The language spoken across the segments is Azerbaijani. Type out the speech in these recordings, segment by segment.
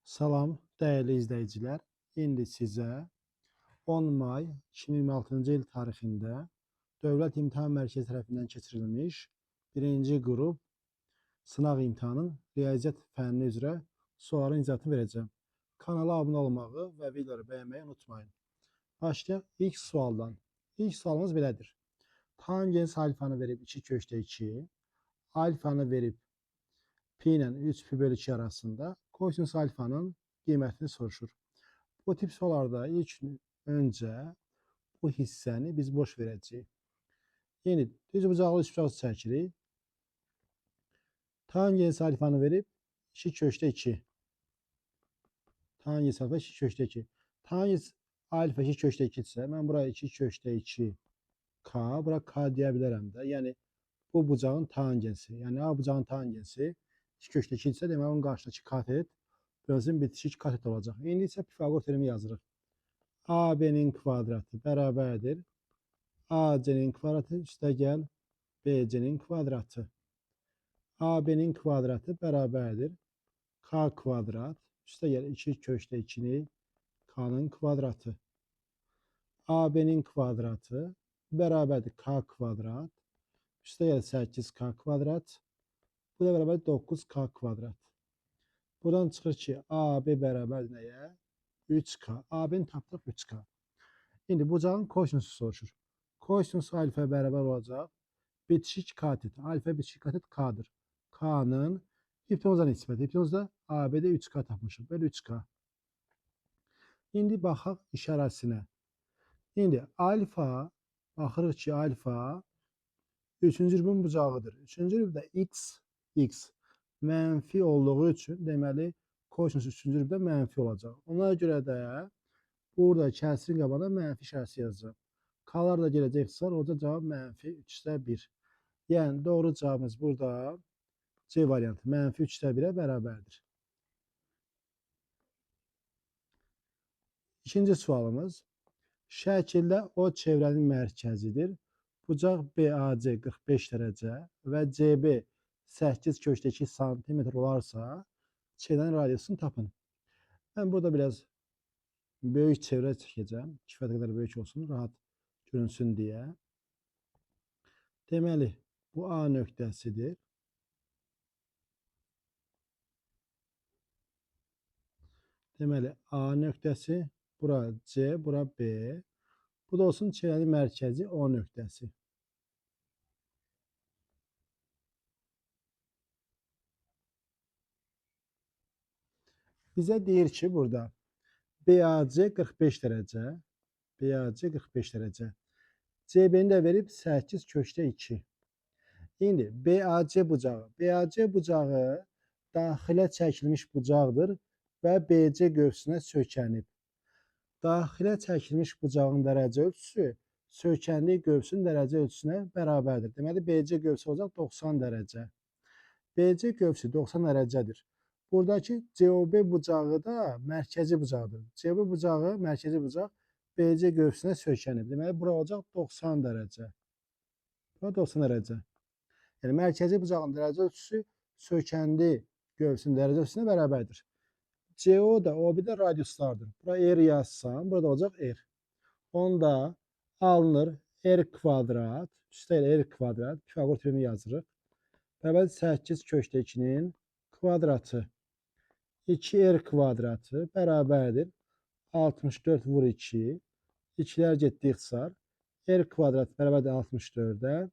Salam, dəyərli izləyicilər. İndi sizə 10 may 2026-cı il tarixində Dövlət İmtahan Mərkəzi tərəfindən keçirilmiş birinci qrup sınaq imtahanının riyaziyyat fənni üzrə sualın icazətini verəcəm. Kanala abunə olmağı və videoları bəyənməyi unutmayın. Başlayaq ilk sualdan. İlk sualımız belədir. Tangens alfanı verib 2/2, alfanı verib pi ilə 3 pi bölü 2 arasında kosinus alfanın qiymətini soruşur. Bu tip sorularda ilk öncə bu hissəni biz boş verəcəyik. Yəni, düz bucaqlı üçbucaq çəkirik. Tangens alfanı verib 2/2. Tangens alfa 2/2. Tangens alfa 2/2 isə mən buraya 2/2 k, bura k deyə bilərəm də. Yəni, bu bucağın tangensi. Yəni, A bucağın tangensi 2/2 isə demək onun qarşıdakı katet bölünsün bitişik katet olacaq. İndi isə Pifaqor teoremi yazırıq. AB'nin kvadratı bərabərdir AC'nin kvadratı üstə gəl BC'nin kvadratı. AB'nin kvadratı bərabərdir K kvadrat üstə gəl 2/2'ni K'nın kvadratı. AB'nin kvadratı bərabərdir K kvadrat üstə gəl 8K kvadrat. Bu da bərabər 9K kvadrat. Buradan çıxır ki, AB bərabərdir nəyə? 3K. AB-ni tapdıq 3K. İndi bucağın kosinusu soruşur. Kosinus alfa bərabər olacaq. Bitişik katet. Alfa bitişik katet K'dır. K'nın hipotenuza nisbəti. Hipotenuzda AB'də 3K tapmışıq. Bölü 3K. İndi baxaq işarəsinə. İndi alfa, baxırıq ki, alfa 3-cü rübün bucağıdır. 3-cü rübdə x mənfi olduğu üçün deməli kosinus 3-cü rübdə mənfi olacaq. Ona görə də burada kəsrin qabağına mənfi işarəsi yazacaq. K'lar da gələcəksə, orada cavab mənfi 3/1. Yəni, doğru cavabımız burada C variantı mənfi 3/1'ə bərabərdir. İkinci sualımız. Şəkildə O çevrənin mərkəzidir. Bucaq BAC 45 dərəcə və CB 8/2 sm olarsa, çevrənin radiusunu tapın. Mən burada biraz böyük çevrə çəkəcəm. Kifayət qədər böyük olsun, rahat görünsün deyə. Deməli, bu A nöqtəsidir. Deməli, A nöqtəsi, bura C, bura B. Bu da olsun çevrənin mərkəzi O nöqtəsi. Bizə deyir ki, burada BAC 45 dərəcə, BAC 45 dərəcə. CB-ni də verib 8/2. İndi BAC bucağı daxilə çəkilmiş bucaqdır və BC qövsünə söykənib. Daxilə çəkilmiş bucağın dərəcə ölçüsü söykəndiyi qövsün dərəcə ölçüsünə bərabərdir. Deməli, BC qövsü olacaq 90 dərəcə. BC qövsü 90 dərəcədir. Buradakı COB bucağı da mərkəzi bucaqdır. COB bucağı, mərkəzi bucaq BC qövsünə söykənib. Deməli, bura olacaq 90 dərəcə. Bura 90 dərəcə. Yəni, mərkəzi bucağın dərəcə ölçüsü söykəndi qövsün dərəcə ölçüsünə bərabərdir. CO da OB də radiuslardır. Bura R yazsam, burada olacaq R. Onda alınır R kvadrat, üstə R kvadrat, Pifaqor teoremi yazırıq. Bərabər 8/2'nin kvadratı. 2R kvadratı bərabərdir 64 vur 2. 2'lər getdi ixtisar. R kvadrat bərabərdir 64'ə.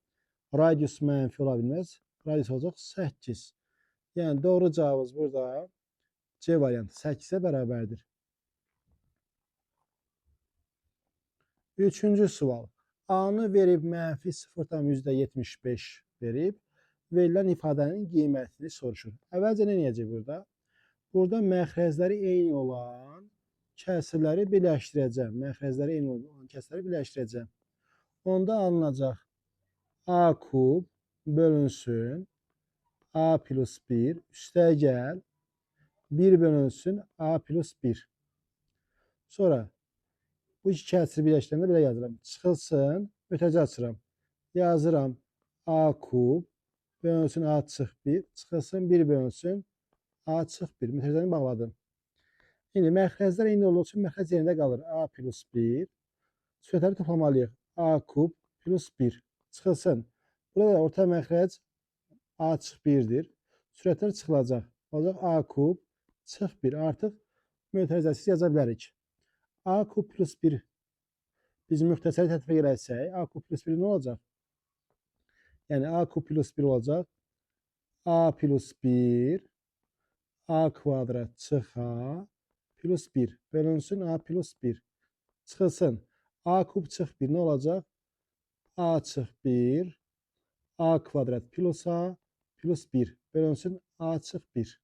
Radius mənfi ola bilməz. Radius olacaq 8. Yəni, doğru cavabımız burada C variantı 8'ə bərabərdir. Üçüncü sual. A-nı verib mənfi 0,75 verib. Verilən ifadənin qiymətini soruşur. Əvvəlcə nə edəcək burada? Burada məxrəzləri eyni olan kəsirləri birləşdirəcəm. Məxrəzləri eyni olan kəsirləri birləşdirəcəm. Onda alınacaq A kub bölünsün A plus 1 üstə gəl 1 bölünsün A plus 1. Sonra bu iki kəsiri birləşdirəndə belə yazıram. Çıxılsın, ötəci açıram. Yazıram A kub bölünsün A çıx 1. Çıxılsın 1 bölünsün A çıx 1. Mütərizəni bağladım. İndi məxrəclər eyni olduğu üçün məxrəc yerində qalır. A plus 1. Sürətləri toplamalıyıq. A kub plus 1 çıxılsın. Burada orta məxrəc A çıx 1'dir. Sürətlər çıxılacaq. Olacaq A kub çıx 1. Artıq mötərizəsiz yaza bilərik. A kub plus 1 biz müxtəsəri tətbiq eləsək, A kub plus 1 nə olacaq? Yəni A kub plus 1 olacaq. A plus 1 A kvadrat çıx A plus 1 bölünsün A plus 1 çıxılsın. A kub çıx 1 nə olacaq? A çıx 1 A kvadrat plus A plus 1 bölünsün A çıx 1.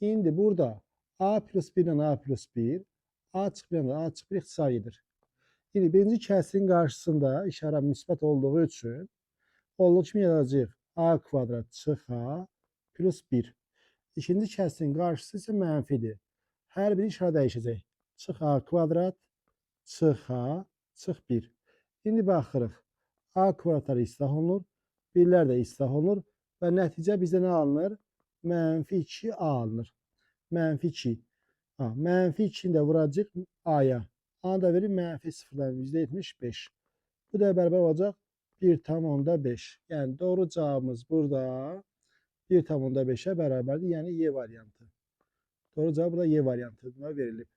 İndi burada A plus 1 ilə A plus 1 A çıx 1 ilə A çıx 1 ixtisaridir. İndi birinci kəsirin qarşısında işarə müsbət olduğu üçün olduğu kimi yazacağıq. A kvadrat çıx A plus 1. İkinci kəsirin qarşısı isə mənfidir. Hər biri işarə dəyişəcək. Çıx A kvadrat çıx A çıx 1. İndi baxırıq. A kvadratları islah olunur. Birlər də islah olunur. Və nəticə bizdə nə alınır? Mənfi 2A alınır. Mənfi 2. Mənfi 2'ni də vuracaq A'ya. A da verir mənfi 0'dan %75. Bu da bərabər olacaq 1,5. Yəni doğru cavabımız burada 1,5'ə bərabərdir. Yəni Y variantı. Doğru cavab burada Y variantına verilib.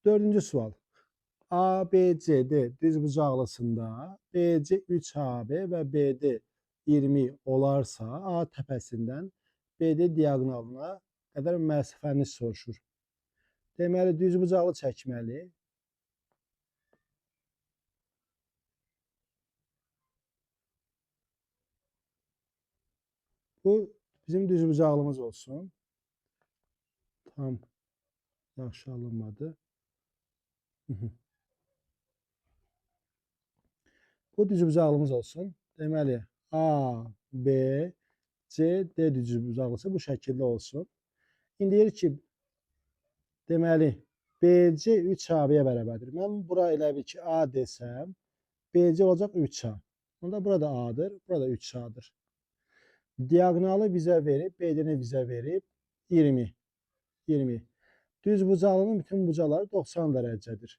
Dördüncü sual. ABCD düzbucaqlısında BC 3AB və BD 20 olarsa A təpəsindən BD diaqonalına qədər məsafəni soruşur. Deməli, düzbucaqlı çəkməli. Bu bizim düzbucaqlımız olsun. Tam yaxşı alınmadı. Bu düzbucaqlımız olsun. Deməli, A, B, C, D düzbucaqlısı bu şəkildə olsun. İndi deyir ki, deməli, BC 3AB-yə bərabərdir. Mən bura elə bir ki, A desəm, BC olacaq 3A. Onda burada A'dır, burada 3A'dır. Diaqonalı bizə verib, BD-ni bizə verib 20. 20. Düzbucaqlının bütün bucaqları 90 dərəcədir.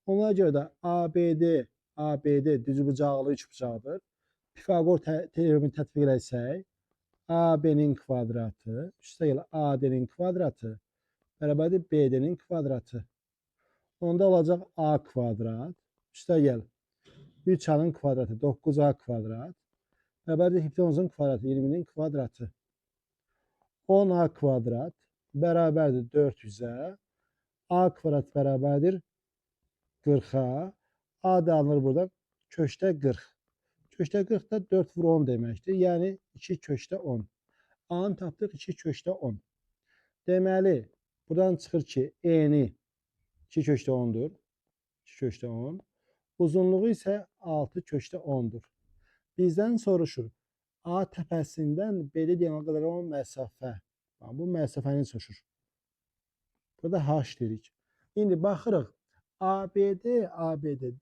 Ona görə də ABD düzbucaqlı üçbucaqdır. Pifaqor teoremini tətbiq etsək, AB-nin kvadratı üstəgəl AD-nin kvadratı bərabərdir BD-nin kvadratı. Onda olacaq A kvadrat üstəgəl 3A-nın kvadratı 9A kvadrat bərabərdir hipotenuzun kvadratı 20'nin kvadratı. 10A kvadrat bərabərdir 400'ə. A kvadrat bərabərdir 40'a. A da alınır buradan köşdə 40. Köşdə 40 da 4 vur 10 deməkdir. Yəni 2 köşdə 10. A-nı tapdıq 2 köşdə 10. Deməli, buradan çıxır ki, E-ni 2 köşdə 10'dur. 2 köşdə 10. Uzunluğu isə 6 köşdə 10'dur. Bizdən soruşur. A təpəsindən BD diaqonala qədər olan məsafə. Bu məsafəni soruşur. Burada H deyirik. İndi baxırıq. ABD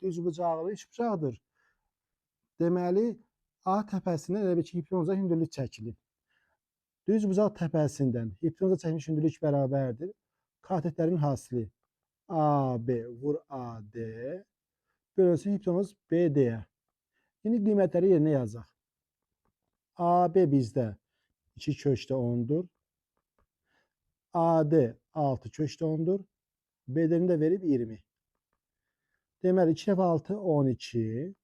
düzbucaqlı üçbucaqdır. Deməli, A təpəsindən elə bir ki, hipotenuza hündürlük çəkilir. Düzbucaq təpəsindən hipotenuza çəkilmiş hündürlük bərabərdir. Katetlərin hasili AB vur AD bölünsün hipotenuz BD-yə. İndi qiymətləri yerinə yazaq. AB bizdə 2 köşdə 10'dur. AD 6 köşdə 10'dur. BD-ni də verib 20. Deməli, 2 dəfə 6 12.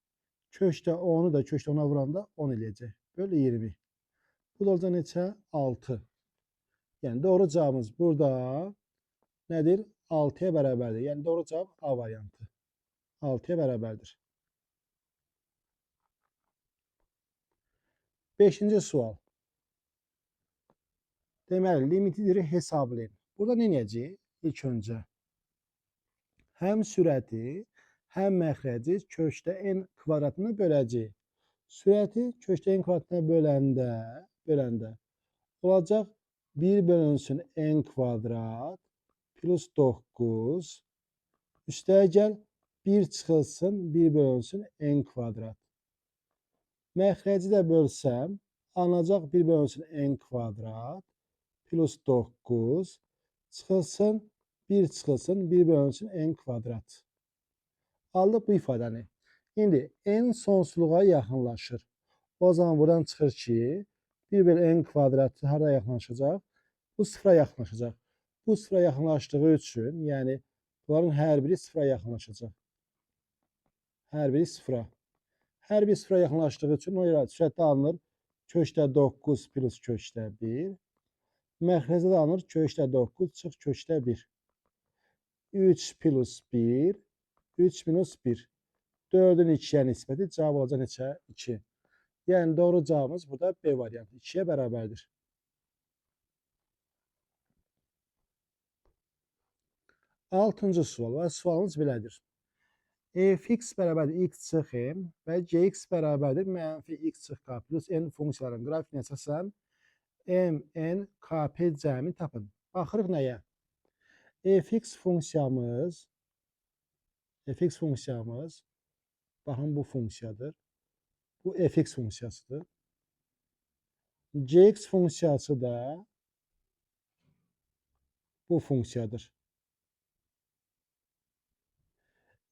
Köşdə 10'u da köşdə 10'a vuranda 10 eləyəcək. Bölü 20. Bu da olacaq neçə? 6. Yəni doğru cavabımız burada nədir? 6'ya bərabərdir. Yəni doğru cavab A variantı. 6'ya bərabərdir. 5-ci sual. Deməli, limitidir hesablayın. Burada nə edəcəyik? İlk öncə həm sürəti, həm məxrəci köşdə n kvadratını böləcəyik. Sürəti köşdə n kvadratına böləndə olacaq 1 bölünsün n kvadrat plus 9 üstəgəl 1 çıxılsın 1 bölünsün n kvadrat. Məxrəci də bölsəm, alınacaq 1 bölünsün n kvadrat plus 9 çıxılsın 1 çıxılsın 1 bölünsün n kvadrat. Aldıq bu ifadəni. İndi n sonsuzluğa yaxınlaşır. O zaman buradan çıxır ki 1 bölü n kvadratı harada yaxınlaşacaq? Bu sıfıra yaxınlaşacaq. Bu sıfıra yaxınlaşdığı üçün, yəni bunların hər biri sıfıra yaxınlaşacaq. Hər biri sıfıra. Hər biri sıfıra yaxınlaşdığı üçün o görə sürətdə alınır köşdə 9 plus köşdə 1. Məxrəcdə də alınır köşdə 9 çıx köşdə 1. 3 plus 1, 3 minus 1. 4'ün 2'ye nisbəti cavab olacaq neçə? 2. Yəni doğru cavabımız burada B variantı 2'ye bərabərdir. 6-cı sual və sualımız belədir. Fx bərabərdir x çıx m və gx bərabərdir mənfi x çıx k plus n funksiyaların qrafikinə əsasən m, n, kp cəmi tapın. Baxırıq nəyə? Fx funksiyamız baxın bu funksiyadır. Bu fx funksiyasıdır. Gx funksiyası da bu funksiyadır.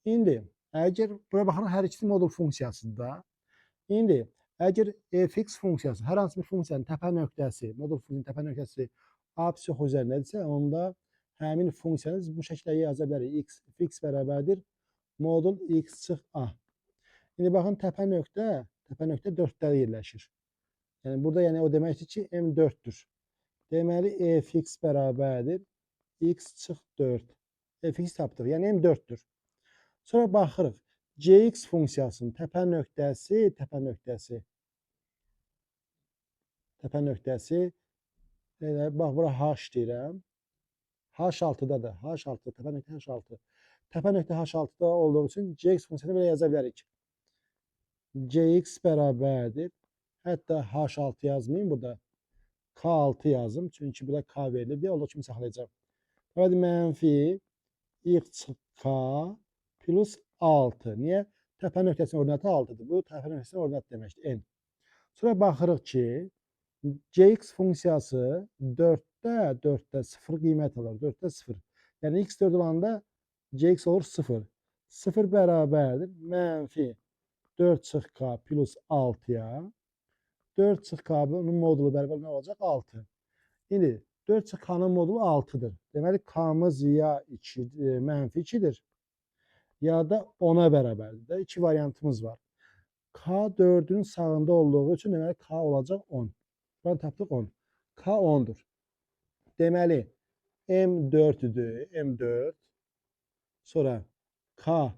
İndi əgər bura baxın hər ikisi modul funksiyasıdır da. İndi əgər fx funksiyası hər hansı bir funksiyanın təpə nöqtəsi, modul funksiyasının təpə nöqtəsi apsix üzərindədirsə, onda həmin funksiyanı bu şəkildə yaza bilərik. Fx bərabərdir modul x çıx a. İndi baxın təpə nöqtə 4'də yerləşir. Yəni burada o deməkdir ki, m 4'dür. Deməli fx bərabərdir x çıx 4. Fx tapdıq. Yəni m 4'dür. Sonra baxırıq. Gx funksiyasının təpə nöqtəsi bax bura h deyirəm. H6-dadır. H6, təpə nöqtə H6. Təpə nöqtə H6-da olduğu üçün Gx funksiyasını belə yaza bilərik. Gx bərabərdir. Hətta H6 yazmayayım burada. K6 yazım. Çünki burada K verilir deyə olduğu kimi saxlayacağım. Burada mənfi x çıx k plus 6. Niyə? Təpə nöqtəsinin ordinatı 6'dır. Bu təpə nöqtəsinin ordinatı deməkdir. N. Sonra baxırıq ki, Gx funksiyası 4'də 0 qiymət alır. 4'də 0. Yəni x 4 olanda Gx olur 0. 0 bərabərdir. Mənfi 4 çıx k plus 6'ya. 4 çıx k-nın modulu bərabər nə olacaq? 6. İndi 4 çıx k-nın modulu 6'dır. Deməli k-mız ya mənfi 2'dir. Ya da 10'a bərabərdir də. 2 variantımız var. K 4'ün sağında olduğu üçün deməli K olacaq 10. Buradan tapdıq 10. K 10'dur. Deməli M 4'üdür. M 4. Sonra K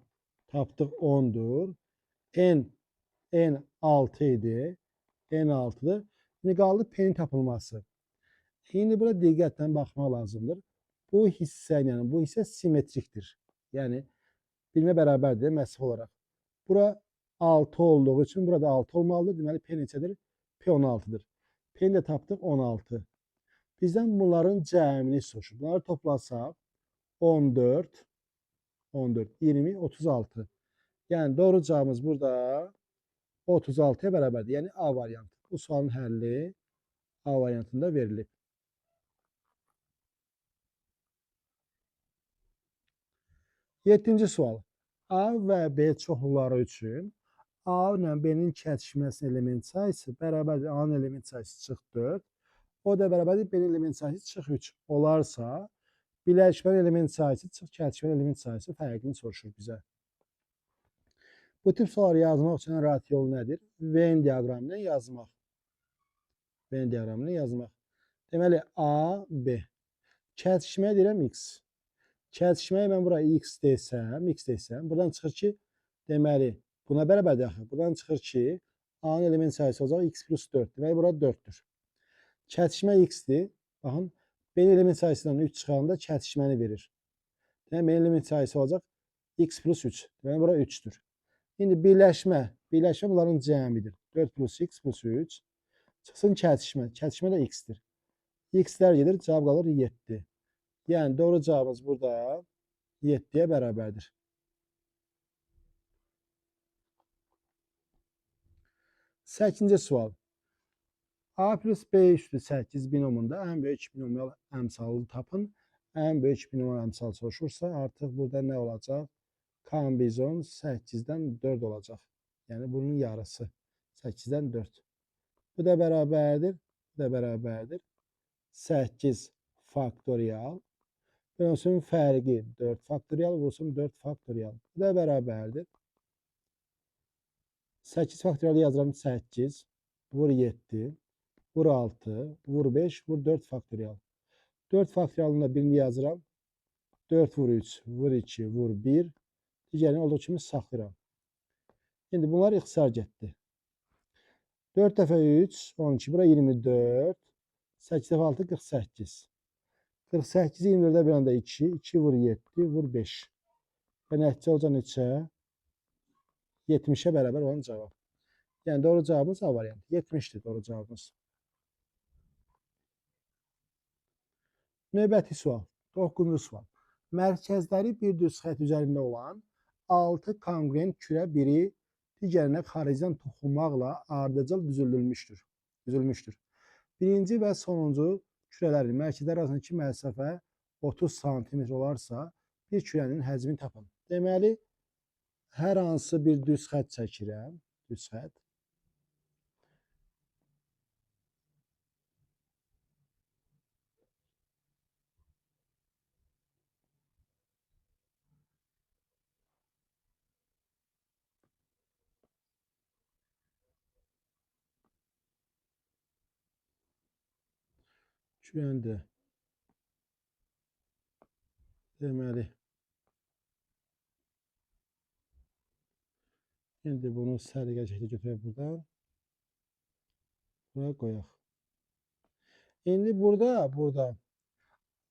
tapdıq 10'dur. N 6 idi. N 6'dır. İndi qaldı P-nin tapılması. İndi burada diqqətlə baxmaq lazımdır. Bu hissə simmetrikdir. Yəni birbirine bərabərdir məsəl olaraq. Bura 6 olduğu için burada 6 olmalıdır. Deməli P neçədir? P 16'dır. P'ni də tapdıq 16. Bizdən bunların cəmini soruşur. Bunları toplasaq 14, 20, 36. Yəni doğru cavabımız burada 36'ya bərabərdir. Yəni A variantı. Bu sualın həlli A variantında verilib. 7-ci sual. A və B çoxluqları üçün A ilə B-nin kəsişməsinin element sayısı bərabərdir. A-nın element sayısı çıx 4. O da bərabərdir B-nin element sayısı çıx 3. Olarsa birləşmənin element sayısı çıx kəsişmənin element sayısı fərqini soruşur bizə. Bu tip sualları yazmaq üçün rahat yolu nədir? Venn diaqramını yazmaq. Venn diaqramını yazmaq. Deməli A, B. Kəsişməyə deyirəm X. Kəsişməyə mən bura X desəm, buradan çıxır ki, deməli buna bərabərdir axı. Buradan çıxır ki, A-nın element sayısı olacaq X plus 4. Deməli bura 4'dür. Kəsişmə X-dir. Baxın, B-nin element sayısından 3 çıxanda kəsişməni verir. Deməli B-nin element sayısı olacaq X plus 3. Deməli bura 3'dür. İndi birləşmə bunların cəmidir. 4 plus X plus 3. Çıxsın kəsişmə. Kəsişmə də X-dir. X-lər gedir, cavab qalır 7. Yəni doğru cavabımız burada 7'ye bərabərdir. 8-ci sual. A plus B üstü 8 binomunda en büyük binomial əmsalı tapın. En büyük binomial əmsal soruşursa artık burada ne olacak? Kombinasyon 8'den 4 olacak. Yani bunun yarısı. 8'den 4. Bu da beraberdir. Bu da beraberdir. 8 faktorial. Bunun fərqi 4 faktorial. Vursun 4 faktorial. Bu da beraberdir. 8 faktorial yazıram 8. Vur 7. Vur 6. Vur 5. Vur 4 faktorial. 4 faktorialında birini yazıram. 4 vur 3. Vur 2. Vur 1. Digərini olduğu kimi saxlayıram. Şimdi bunlar ixtisar getdi. 4 dəfə 3, 12. Bura 24. 8 dəfə 6, 48. 48'i 24'e böləndə 2. 2 vur 7. Vur 5. Və nəticə olacaq neçə? 70'e bərabər olan cavab. Yəni doğru cavabımız A variantı. 70'dir doğru cavabımız. Növbəti sual. 9-cu sual. Mərkəzləri bir düz xətt üzərində olan 6 kongruent kürə biri digərinə xaricdən toxunmaqla ardıcıl düzülmüşdür. Birinci və sonuncu kürələrin mərkəzləri arasındakı məsafə 30 sm olarsa, bir kürənin həcmini tapın. Deməli, hər hansı bir düz xətt çəkirəm. Düz xətt. Kürəndə. Deməli, şimdi bunu səliqəli şəkildə götürək buradan. Buraya qoyaq. İndi burada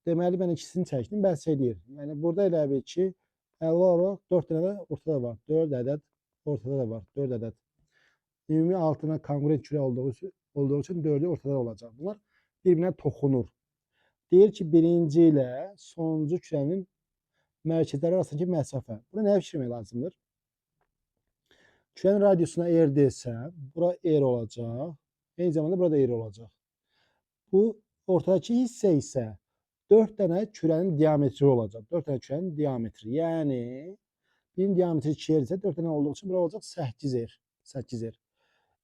deməli mən ikisini çəkdim, bəhs eləyir. Yəni burada elə bir ki, əlavə olaraq 4 dənə də ortada var. 4 ədəd ortada da var. 4 ədəd. Ümumi altına kongruent kürə olduğu üçün 4'ü ortada olacaq. Bunlar bir-birinə toxunur. Deyir ki, birinci ilə sonuncu kürənin mərkəzləri arasındakı məsafə. Buna nə fikirmək lazımdır? Kürənin radiusuna R desəm, bura R olacaq. Eyni zamanda burada R olacaq. Bu ortadakı hissə isə 4 dənə kürənin diametri olacaq. 4 dənə kürənin diametri. Yəni birinin diametri 2R isə 4 dənə olduğu üçün bura olacaq 8R. 8R.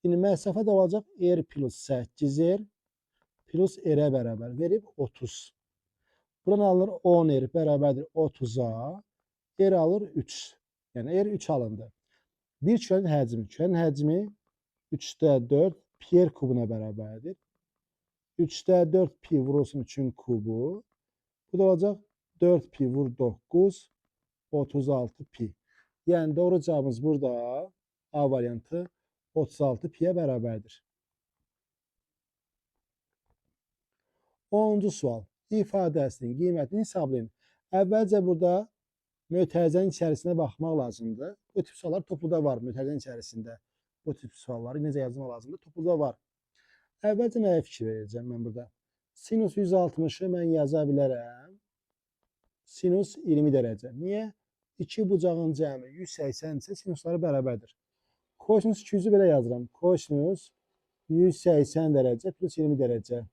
İndi məsafə də olacaq R plus 8R plus R-ə bərabər verib 30. Buradan alınır 10R bərabərdir 30'a. R alır 3. Yəni R 3 alındı. Bir kürənin həcmi. Kürənin həcmi 3'də 4 pi R kubuna bərabərdir. 3'də 4 pi vurulsun 3'ün kubu. Bu da olacaq 4 pi vur 9. 36 pi. Yəni doğru cavabımız burada A variantı 36 pi'ye bərabərdir. 10-cu sual. İfadəsinin qiymətini hesablayın. Əvvəlcə burada mötərizənin içərisinə baxmaq lazımdır. Bu tip suallar topluda var mötərizənin içərisində. Bu tip sualları necə yazmaq lazımdır? Topluda var. Əvvəlcə nəyə fikir verəcəm mən burada? Sinus 160'ı mən yaza bilərəm. Sinus 20 dərəcə. Niyə? İki bucağın cəmi 180 isə sinusları bərabərdir. Kosinus 200'ü belə yazıram. Kosinus 180 dərəcə plus 20 dərəcə.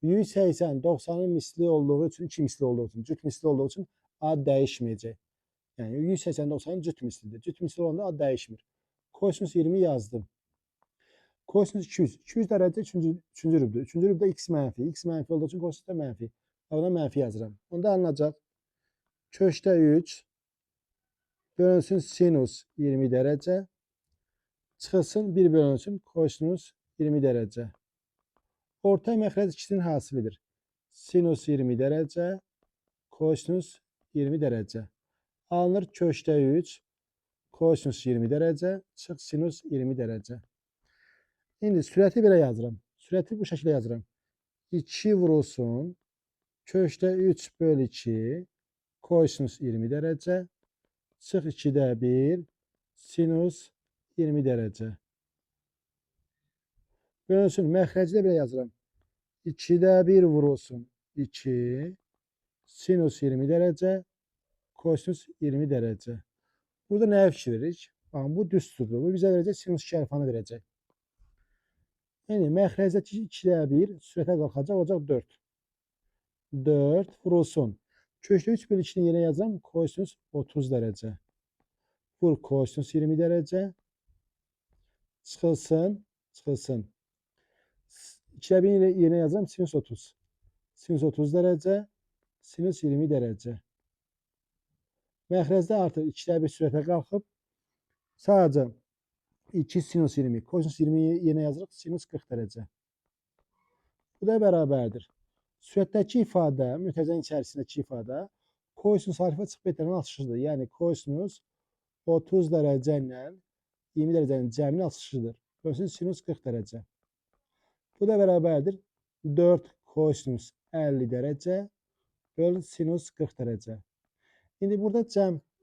180 90'ın misli olduğu için, 2 misli olduğu için, cüt misli olduğu için ad değişmeyecek. Yani 180 90'ın cüt mislidir. Cüt misli olanda ad değişmir. Kosinus 20 yazdım. Kosinus 200. 200 derece 3. rübdə. 3. rübdə x mənfi. X mənfi olduğu için kosinus da mənfi. Ona mənfi yazıram. Onda alınacaq. Köşdə 3 bölünsün sinus 20 derece. Çıxılsın 1 bölünsün kosinus 20 derece. Orta məxrəc ikisinin hasilidir. Sinus 20 dərəcə, kosinus 20 dərəcə. Alınır köşdə 3, kosinus 20 dərəcə, çıx sinus 20 dərəcə. İndi sürəti belə yazıram. Sürəti bu şəkildə yazıram. 2 vurulsun, köşdə 3 böl 2, kosinus 20 dərəcə, çıx 2'də 1, sinus 20 dərəcə. Bölünsün, məxrəci də belə yazıram. 2'də 1 vurulsun 2, sinus 20 dərəcə, kosinus 20 dərəcə. Burada nəyə fikir veririk? Baxın, bu düsturdur. Bu bizə verəcək sinus 2 alfanı verəcək. Yəni məxrəzdəki 2-də 1 sürətə qalxacaq, olacaq 4. 4 vurulsun. Köşdə 3 bölü 2-ni yerə yazacağım. Kosinus 30 dərəcə. Vur kosinus 20 dərəcə. Çıxılsın. Çıxılsın. 2-də 1 yerə yazacağım. Sinus 30. Sinus 30 dərəcə. Sinus 20 dərəcə. Məxrəzdə artıq 2-də 1 sürətə qalxıb. Sadəcə 2 sinus 20. Kosinus 20-yi yerə yazırıq. Sinus 40 dərəcə. Bu da bərabərdir. Sürətdəki ifadə, mütəzən içərisindəki ifadə kosinus alfa çıx betadan asışıdır. Yəni kosinus 30 dərəcə ilə 20 dərəcənin cəminin asışıdır. Görsünüz sinus 40 dərəcə. Bu da bərabərdir. 4 kosinus 50 dərəcə böl sinus 40 dərəcə. İndi burada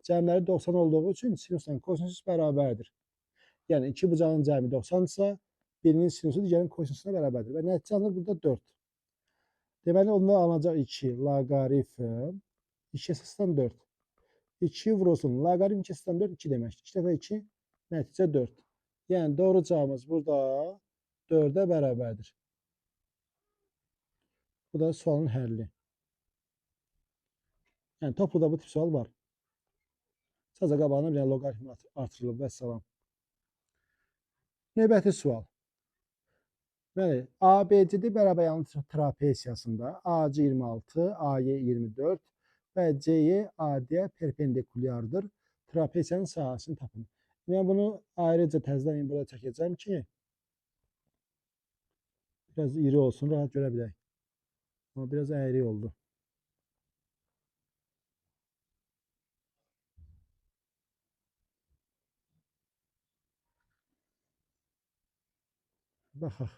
cəmləri 90 olduğu üçün sinusla kosinus bərabərdir. Yəni iki bucağın cəmi 90-dırsa, birinin sinusu digərinin kosinusuna bərabərdir. Və nəticə alınır burada 4. Deməli, ondan alınacaq 2 loqaritm 2 əsasdan 4. 2 vurulsun. Loqaritm 2 əsasdan 4 2 deməkdir. 2 dəfə 2 nəticə 4. Yəni doğru cavabımız burada 4-ə bərabərdir. Bu da sualın həlli. Yəni topluda bu tip sual var. Sadəcə qabağına bir loqaritm artırılıb və salam. Növbəti sual. Bəli, ABCD bərabər yanlı trapesiyasında AC 26, AY 24 və CY AD perpendikulyardır. Trapesiyanın sahəsini tapın. Mən bunu ayrıca təzədən burada çəkəcəm ki, biraz iri olsun, rahat görə bilək. Amma biraz əyri oldu. Baxaq.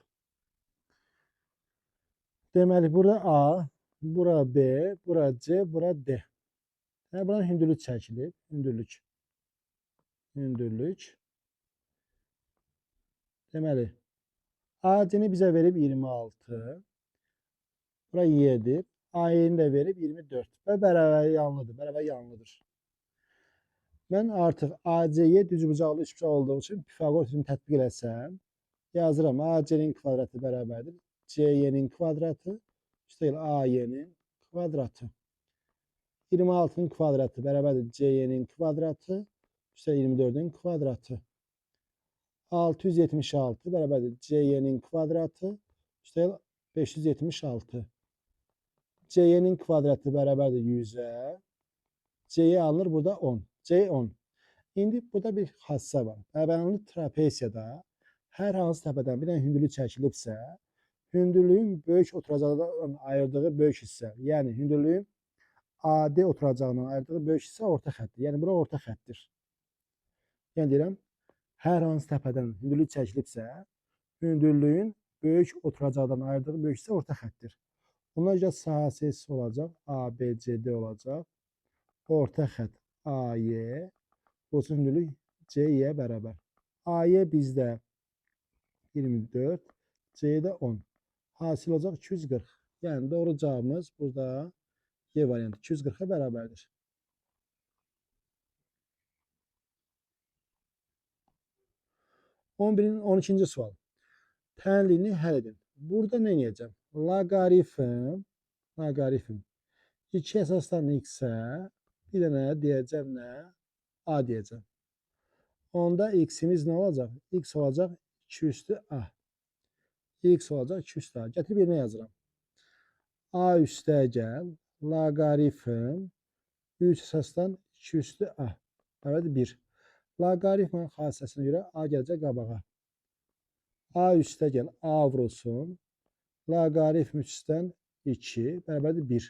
Deməli, bura A, bura B, bura C, bura D. Yəni, buradan hündürlük çəkilir. Hündürlük. Hündürlük. Deməli, AC-ni bizə verib 26. Bura Y-dir. AY-ni də verib 24. Və bərabər yanlıdır. Bərabər yanlıdır. Mən artıq AC-yə düzbucaqlı üçbucaq olduğu üçün Pifaqor teoremini tətbiq eləsəm, yazıram. AC-nin kvadratı bərabərdir. CY-nin kvadratı üstəgəl AY-nin kvadratı. 26-nın kvadratı bərabərdir CY-nin kvadratı üstəgəl 24-ün kvadratı. 676 bərabərdir CY-nin kvadratı üstəgəl 576. CY-nin kvadratı bərabərdir 100-ə. CY alınır burada 10. C 10. İndi burada bir xassə var. Bərabəryanlı trapesiyada hər hansı təpədən bir dənə hündürlük çəkilibsə, hündürlüyün böyük oturacaqdan ayırdığı böyük hissə, yəni hündürlüyün AD oturacağından ayırdığı böyük hissə orta xəttdir. Yəni bura orta xəttdir. Yəni deyirəm, hər hansı təpədən hündürlük çəkilibsə, hündürlüyün böyük oturacaqdan ayırdığı böyük hissə orta xəttdir. Ona görə sahəsi olacaq, ABCD olacaq. Orta xətt AY, olsun hündürlük CY bərabər. AY bizdə 24, C'də 10. Hasil olacaq 240. Yəni doğru cavabımız burada Y variantı 240-a bərabərdir. On 12-ci sual. Tənliğini həll edin. Burada nə edəcəm? Loqaritm 2 əsasdan x-ə bir dənə deyəcəm nə? A deyəcəm. Onda x-imiz nə olacaq? X olacaq 2 üstü A. X olacaq 2 üstü A. Gətirib yerinə yazıram. A üstəgəl loqaritm 3 əsasdan 2 üstü A. Bərabərdir 1. Loqaritmin xassəsinə görə A gələcək qabağa. A üstəgəl A vurulsun. Loqaritm 3-dən 2 bərabərdir 1.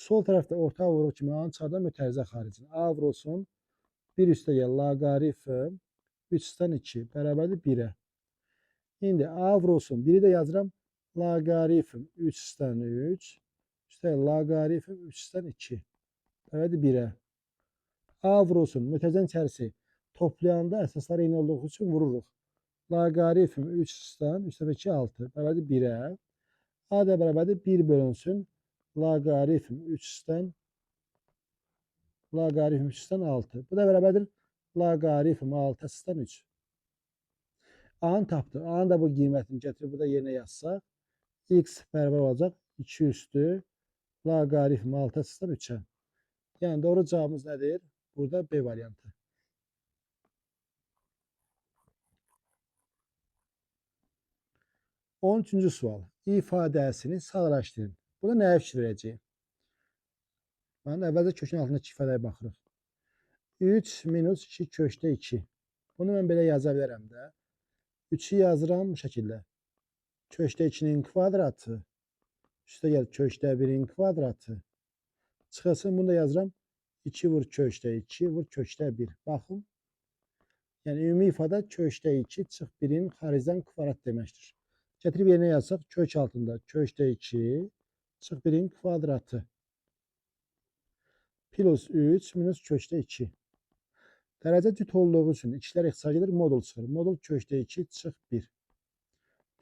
Sol tərəfdə orta vurur kimi A-nı çıxardan mütərizə xaricində. A vurulsun. 1 üstəgəl loqaritm 3-dən 2 bərabərdir 1-ə. İndi A vurulsun. 1-i də yazıram. Loqaritm 3-dən 3 üstəgəl loqaritm 3-dən 2 bərabərdir 1-ə. A vurulsun. Mütəzən içərisi toplayanda əsaslar eyni olduğu üçün vururuq. Loqaritm 3-dən 2 6 bərabərdir 1-ə. A da bərabərdir 1 bölünsün. Loqaritm 3-dən 6. Bu da bərabərdir loqaritm 6 əsasdan 3. A-nı tapdı. A-nın da bu qiymətini gətirib burada yerinə yazsaq, x bərabər olacaq 2 üstü loqaritm 6 əsaslar 3-ə. Yəni doğru cavabımız nədir? Burada B variantı. 13-cü sual. İfadəsini sadələşdirin. Burada nəyə fikir verəcəyik? Mən əvvəlcə kökün altındakı ifadəyə baxırıq. 3 minus 2 kökdə 2. Bunu mən belə yaza bilərəm də. 3'ü yazıram bu şəkildə. Kökdə 2'nin kvadratı. Üstə gəl kökdə 1'in kvadratı. Çıxasın bunu da yazıram. 2 vur kökdə 2 vur kökdə 1. Baxın. Yəni ümumi ifadə kökdə 2 çıx 1'in xaricdən kvadrat deməkdir. Gətirib yerinə yazsaq kök altında kökdə 2 çıx 1'in kvadratı. Plus 3 minus kökdə 2. Dərəcə cüt olduğu üçün ikilər ixtisar gedir, modul çıxır. Modul kökdə 2 çıx 1.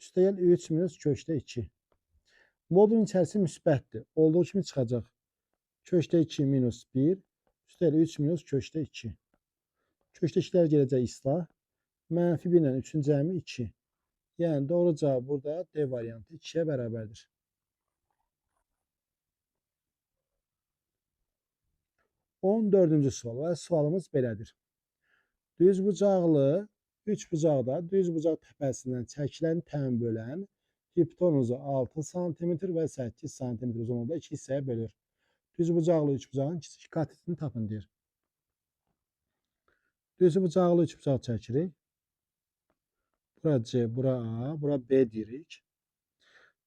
Üstə gəl 3 minus kökdə 2. Modulun içərisi müsbətdir. Olduğu kimi çıxacaq. Kökdə 2 minus 1. Üstə gəl 3 minus kökdə 2. Kökdə 2'lər gələcək islah. Mənfi 1 ilə 3'ün cəmi 2. Yəni doğru cavab burada D variantı 2'yə bərabərdir. 14-cü sual və sualımız belədir. Düzbucaqlı 3 bucaqda düz bucaq təpəsindən çəkilən tən bölən hipotenuzu 6 sm və 8 sm uzunluğunda 2 hissəyə bölür. Düzbucaqlı 3 bucağın kiçik katetini tapın deyir. Düzbucaqlı 3 bucaq çəkirik. Bura C, bura A, bura B deyirik.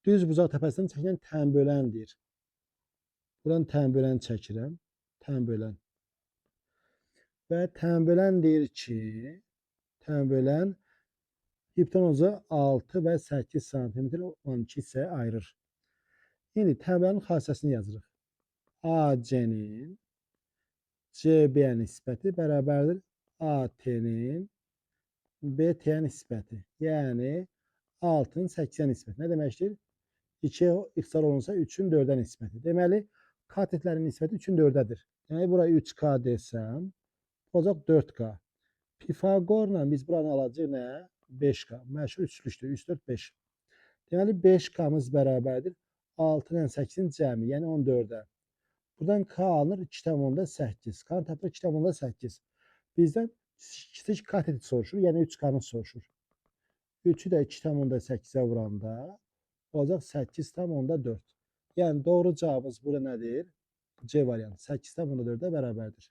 Düz bucaq təpəsindən çəkilən tən bölən deyir. Buranın tən bölən çəkirəm. Tən bölən. Və tən bölən deyir ki, tən bölən hipotenuzu 6 və 8 sm olan 2 hissəyə ayırır. İndi tən bölənin xassəsini yazırıq. AC-nin CB-yə nisbəti bərabərdir AT-nin BT-yə nisbəti. Yəni 6'nın 8'ə nisbəti. Nə deməkdir? 2'yə ixtisar olunsa 3'ün 4'ə nisbəti. Deməli, katetlərin nisbəti 3'ün 4'ədir. Yəni buraya 3K desəm, olacaq 4K. Pifagorla biz buranı alacaq nə? 5K. Məşhur üçlükdür. 3, 4, 5. Deməli 5K'mız bərabərdir 6 ilə 8'in cəmi, yəni 14'ə. Buradan K alınır 2,8. K tapılır 2,8. Bizdən kiçik kateti soruşur, yəni 3K'nı soruşur. 3'ü də 2,8'ə vuranda olacaq 8,4. Yəni doğru cavabımız burada nədir? C variantı 8,4'ə bərabərdir.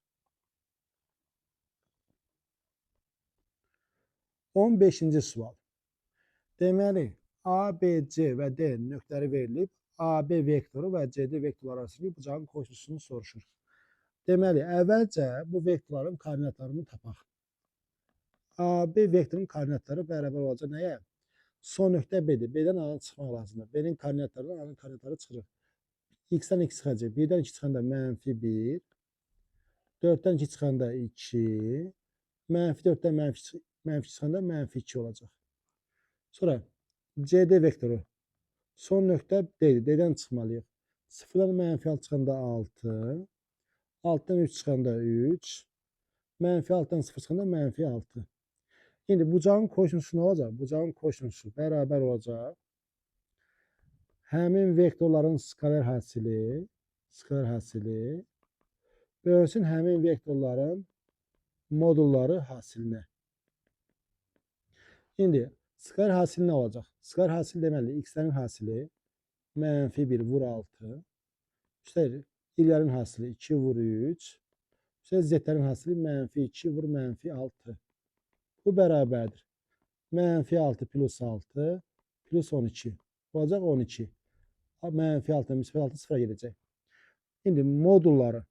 15-ci sual. Deməli, A, B, C və D nöqtələri verilib, AB vektoru və CD vektorları arasında bucağın kosinusunu soruşur. Deməli, əvvəlcə bu vektorların koordinatlarını tapaq. AB vektorun koordinatları bərabər olacaq nəyə? Son nöqtə B-dir. B-dən A-nın çıxmaq lazımdır. B-nin koordinatlarından A-nın koordinatları çıxırıq. X-dən X çıxacaq. 1-dən 2 çıxanda mənfi 1. 4'dən 2 çıxanda 2. Mənfi 4'dən mənfi çıxanda mənfi 2 olacaq. Sonra CD vektoru. Son nöqtə D-dir. D-dən çıxmalıyıq. 0'dan mənfi 6 çıxanda 6. 6'dan 3 çıxanda 3. Mənfi 6'dan 0 çıxanda mənfi 6. İndi bucağın kosinusu nə olacaq? Bucağın kosinusu bərabər olacaq. Həmin vektorların skalar həsili bölsün həmin vektorların modulları hasilinə. İndi skalar hasili nə olacaq? Skalar hasili deməli x-lərin hasili mənfi 1 vur 6. Üstəlik y-lərin hasili 2 vur 3. Üstəlik z-lərin hasili mənfi 2 vur mənfi 6. Bu bərabərdir. Mənfi 6 plus 6 plus 12. Olacaq 12. Mənfi 6 müsbət 6 sıfıra gedəcək. İndi modulları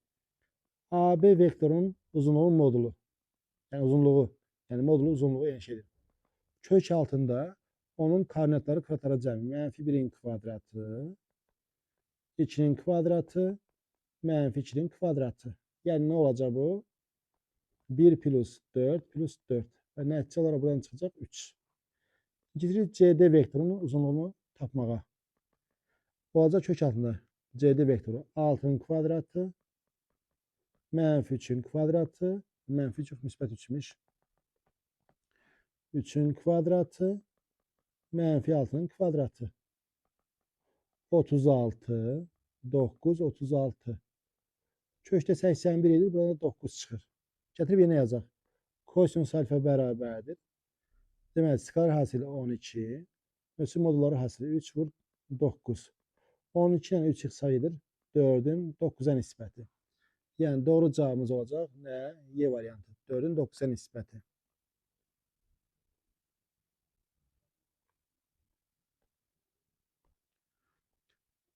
AB vektorunun uzunluğunun modulu. Yəni uzunluğu. Yəni modulu uzunluğu eyni şeydir. Kök altında onun koordinatları kvadratlara cəmi. Mənfi 1'in kvadratı, 2'nin kvadratı, mənfi 2'nin kvadratı. Yəni nə olacaq bu? 1 plus 4 plus 4. Və nəticə olaraq buradan çıxacaq 3. Gidirik CD vektorunun uzunluğunu tapmağa. Olacaq kök altında CD vektoru 6'nın kvadratı, mənfi 3'ün kvadratı, mənfi 3 müsbət 3'müş. 3'ün kvadratı mənfi 6'nın kvadratı. 36, 9, 36. Köşdə 81 edir. Burada 9 çıxır. Gətirib yenə yazacaq. Kosinus alfa bərabərdir. Deməli, skalar hasili 12. Ölçü modulları hasili 3 vur 9. 12 ilə 3 çıxsa edir. 4'ün 9'a nisbəti. Yəni, doğru cavabımız olacaq nə? Y variantı. 4'ün 9'a nisbəti.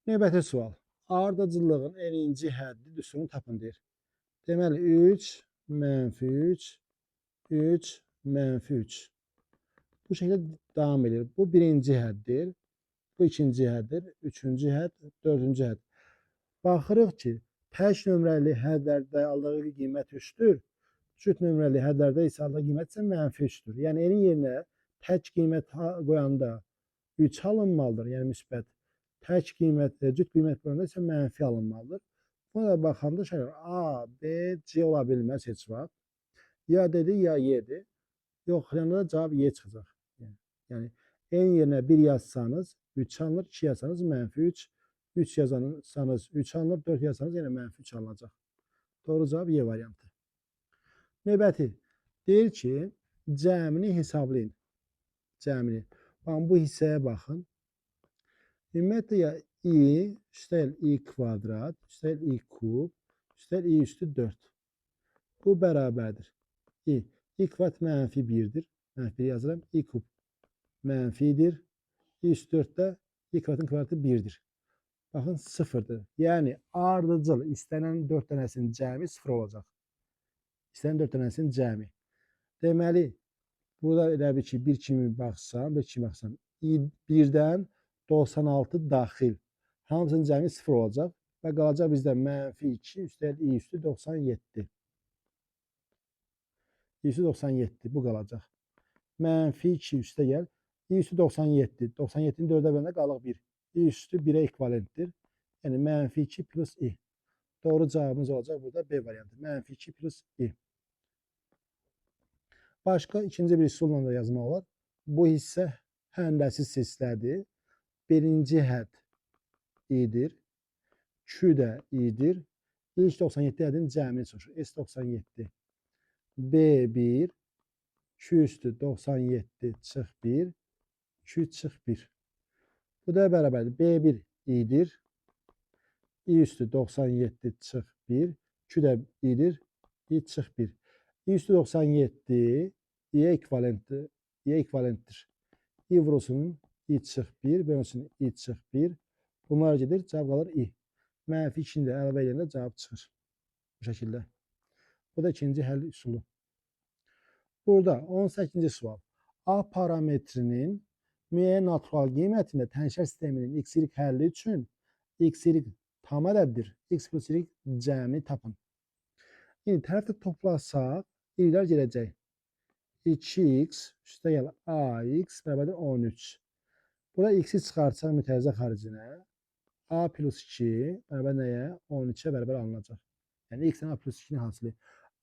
Növbəti sual. Ardıcıllığın enici həddi düsturunu tapın deyir. Deməli, 3, mənfi 3, 3, mənfi 3. Bu şəkildə davam edir. Bu birinci həddir. Bu ikinci həddir. Üçüncü hədd, dördüncü hədd. Baxırıq ki, tək nömrəli hədlərdə aldığı qiymət 3'dür. Cüt nömrəli hədlərdə isə aldığı qiymət isə mənfi 3'dür. Yəni, enin yerinə tək qiymət qoyanda 3 alınmalıdır, yəni müsbət. Tək qiymət, cüt qiymət qoyanda isə mənfi alınmalıdır. Buna da baxanda şey A, B, C ola bilməz heç vaxt. Ya dedi, ya Y-dir. Yoxlayanda da cavab Y çıxacaq. Yəni, en yerinə 1 yazsanız 3 alınır, 2 yazsanız mənfi 3, 3 yazsanız 3 alınır, 4 yazsanız yenə mənfi 3 alınacaq. Doğru cavab Y variantı. Növbəti deyir ki, cəmini hesablayın. Cəmini. Baxın, bu hissəyə baxın. Ümumiyyətlə ya I üstəl I kvadrat, üstəl I kub, üstəl I üstü 4. Bu bərabərdir. I kvadrat mənfi 1'dir. Mənfi 1 yazıram. I kub mənfidir. I üstü 4'də I kvadratın kvadratı 1'dir. Baxın, 0'dır. Yəni, ardıcıl istənilən 4 dənəsinin cəmi 0 olacaq. İstənilən 4 dənəsinin cəmi. Deməli, burada elə bir ki, 1 kimi baxsam, 1 kimi baxsam, I 1'dən 96 daxil. Hamısının cəmi 0 olacaq və qalacaq bizdə mənfi 2 üstəl I üstü 97. I üstü 97 bu qalacaq. Mənfi 2 üstə gəl. I üstü 97. 97'nin 4'ə bölündə qalıq 1. I üstü 1'ə ekvivalentdir. Yəni, mənfi 2 plus I. Doğru cavabımız olacaq burada B variantı. Mənfi 2 plus I. Başqa ikinci bir üsulla da yazmaq olar. Bu hissə həndəsiz hissədir. Birinci hədd İ'dir. Q də İ'dir. İlk 97 həddin cəmini soruşur. S97. B1. Q üstü 97 çıx 1. Q çıx 1. Bu da bərabərdir. B1 İ'dir. I üstü 97 çıx 1. Q də İ'dir. I çıx 1. I üstü 97 İ'yə ekvivalentdir. İ'yə ekvivalentdir. I vurulsun I çıx 1. B olsun I çıx 1. Bunlar gedir. Cavab qalır I. Mənfi 2'ni də əlavə edəndə cavab çıxır. Bu şəkildə. Bu da ikinci həll üsulu. Burada 18-ci sual. A parametrinin müəyyən natural qiymətində tənşər sisteminin x-y həlli üçün x-y tam ədəddir. X plus y cəmini tapın. İndi tərəfdə toplasaq, y'lər gələcək. 2x üstə gəl ax bərabərdir 13. Burada x'i çıxarsaq mütərizə xaricinə. A plus 2 bərabər nəyə? 13'ə bərabər alınacaq. Yəni x A plus 2'nin hasili.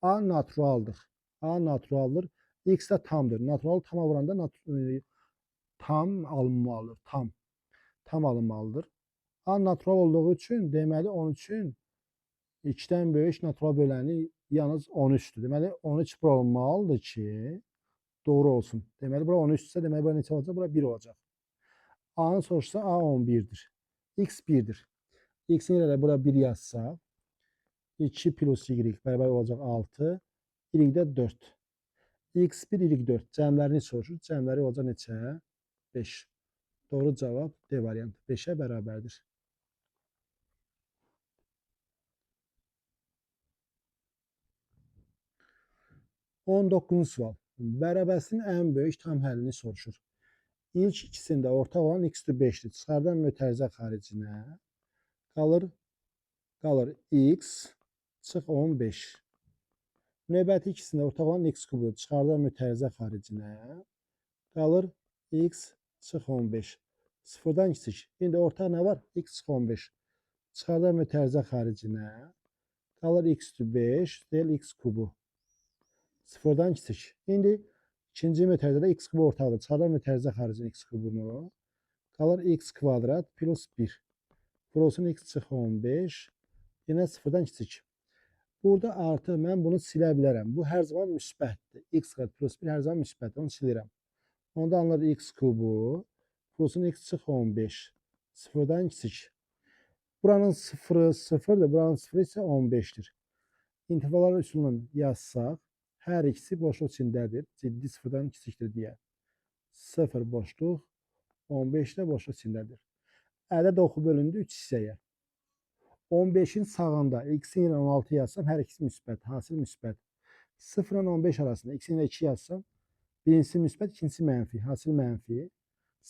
A naturaldır. A naturaldır. X də tamdır. Natural tama vuranda tam alınmalıdır. Tam alınmalıdır. A natural olduğu üçün deməli 13'ün 2'dən böyük natural böləni yalnız 13'dür. Deməli 13 bura olmalıdır ki doğru olsun. Deməli bura 13 ise deməli bura neçə olacaq? Bura 1 olacaq. A'nı soruşsa A 11'dir. X 1'dir. X'in yerine bura 1 yazsa 2 plus y bərabər olacaq 6. Y də 4. X1, Y4 cəmlərini soruşur. Cəmləri olacaq neçə? 5. Doğru cavab D variantı. 5'ə bərabərdir. On 9-cu sual. Bərabəsinin ən böyük tam həllini soruşur. İlk ikisində ortaq olan x-dir 5'dir. Çıxardan mütərizə xaricinə qalır x çıx 15. Növbəti ikisində ortaq olan x kubudur. Çıxardan mütərizə xaricinə qalır x çıx 15. Sıfırdan kiçik. İndi ortaq nə var? X çıx 15. Çıxardan mütərizə xaricinə qalır x-dir 5 deyil x kubu. Sıfırdan kiçik. İndi İkinci metrizdə də x kubu ortaqdır. Çıxardan metrizdə xaricin x kubunu. Qalır x kvadrat plus 1. Burası x çıxı 15. Yenə sıfırdan kiçik. Burada artıq mən bunu silə bilərəm. Bu hər zaman müsbətdir. X kvadrat plus 1 hər zaman müsbətdir. Onu silirəm. Onda alınır x kubu. Plusun x çıxı 15. Sıfırdan kiçik. Buranın sıfırı 0'dır. Buranın sıfırı isə 15'dir. İntervallar üsulundan yazsaq, hər ikisi boşluq içindədir. Ciddi sıfırdan kiçikdir deyə. 0 boşluq, 15 də boşluq içindədir. Ədəd oxu bölündü 3 hissəyə. 15'in sağında x'in yerine 16 yazsam hər ikisi müsbət, hasil müsbət. 0 ilə 15 arasında x'in yerine 2 yazsam birincisi müsbət, ikincisi mənfi, hasil mənfi.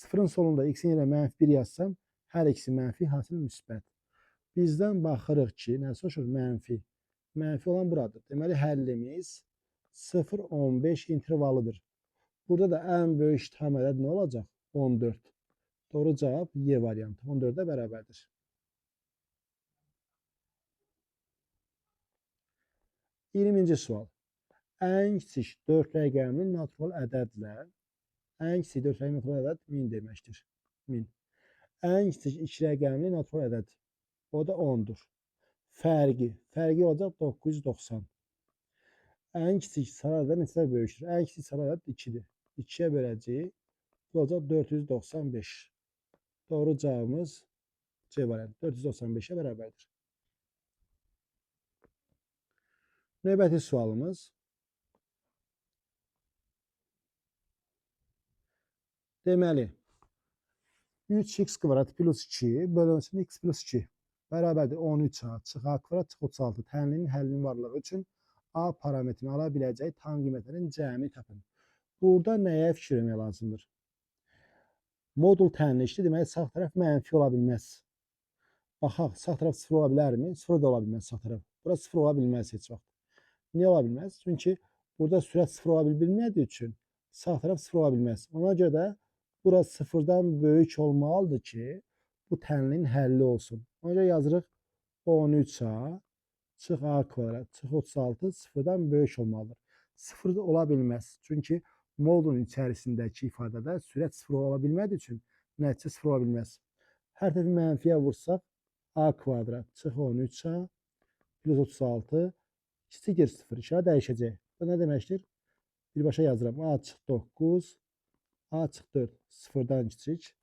0'ın solunda x'in yerine mənfi 1 yazsam hər ikisi mənfi, hasil müsbət. Bizdən baxırıq ki, nə soruşur? Mənfi. Mənfi olan buradır. Deməli həllimiz 0-15 intervalıdır. Burada da ən böyük tam ədəd nə olacaq? 14. Doğru cavab Y variantı. 14'ə bərabərdir. 20-ci sual. Ən kiçik 4 rəqəmli natural ədədlə ən kiçik 4 rəqəmli natural ədəd 1000 deməkdir. 1000. Ən kiçik 2 rəqəmli natural ədəd. O da 10'dur. Fərqi olacaq 990. Ən kiçik sarı ədəd neçələr böyükdür? Ən kiçik sarı ədəd 2'dir. 2'yə böləcəyik. Bu olacaq 495. Doğru cavabımız C variantı. 495'ə bərabərdir. Növbəti sualımız. Deməli, 3x kvadrat plus 2 bölünsün x plus 2 bərabərdir 13a çıx a kvadrat çıx 36. Tənlinin həllinin varlığı üçün a parametrini ala biləcək tam qiymətlərin cəmini tapın. Burada nəyə fikir vermək lazımdır? Modul tənlişdir, deməli sağ tərəf mənfi ola bilməz. Baxaq, sağ tərəf 0 ola bilərmi? 0 da ola bilməz sağ tərəf. Bura 0 ola bilməz heç vaxt. Niyə ola bilməz? Çünki burada sürət 0 ola bilmədiyi üçün sağ tərəf 0 ola bilməz. Ona görə də bura 0'dan böyük olmalıdır ki, bu tənlinin həlli olsun. Ona görə yazırıq 13a çıx a kvadrat çıx 36 0'dan böyük olmalıdır. 0 da ola bilməz. Çünki modulun içərisindəki ifadədə sürət 0 ola bilmədiyi üçün nəticə 0 ola bilməz. Hər tərəfi mənfiyə vursaq a kvadrat çıx 13a plus 36 kiçikdir 0 işarə dəyişəcək. Bu nə deməkdir? Birbaşa yazıram. A çıx 9 A çıx 4 0'dan kiçik.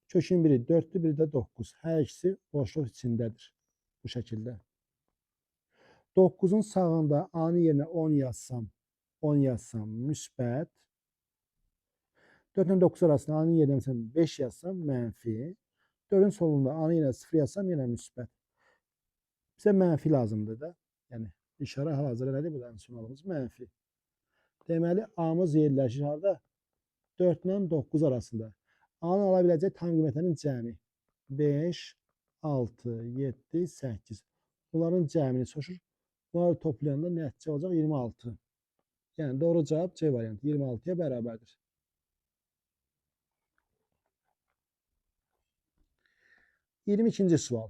Kökün biri 4'dür, biri də 9. Hər ikisi boşluq içindədir. Bu şəkildə. 9'un sağında A'nın yerinə 10 yazsam müsbət. 4 ilə 9 arasında A'nın yerinə 5 yazsam mənfi. 4'ün solunda A'nın yerinə 0 yazsam yenə müsbət. Bizə mənfi lazımdır da. Yəni işarə hal-hazırda nədir? Buradan sonalımız mənfi. Deməli A'mız yerləşir harda? 4 ilə 9 arasında. A'nın ala biləcək tam qiymətlərin cəmi 5, 6, 7, 8. Bunların cəmini soruşur. Bunları toplayanda nəticə olacaq 26. Yəni doğru cavab C variantı 26'ya bərabərdir. İkinci sual.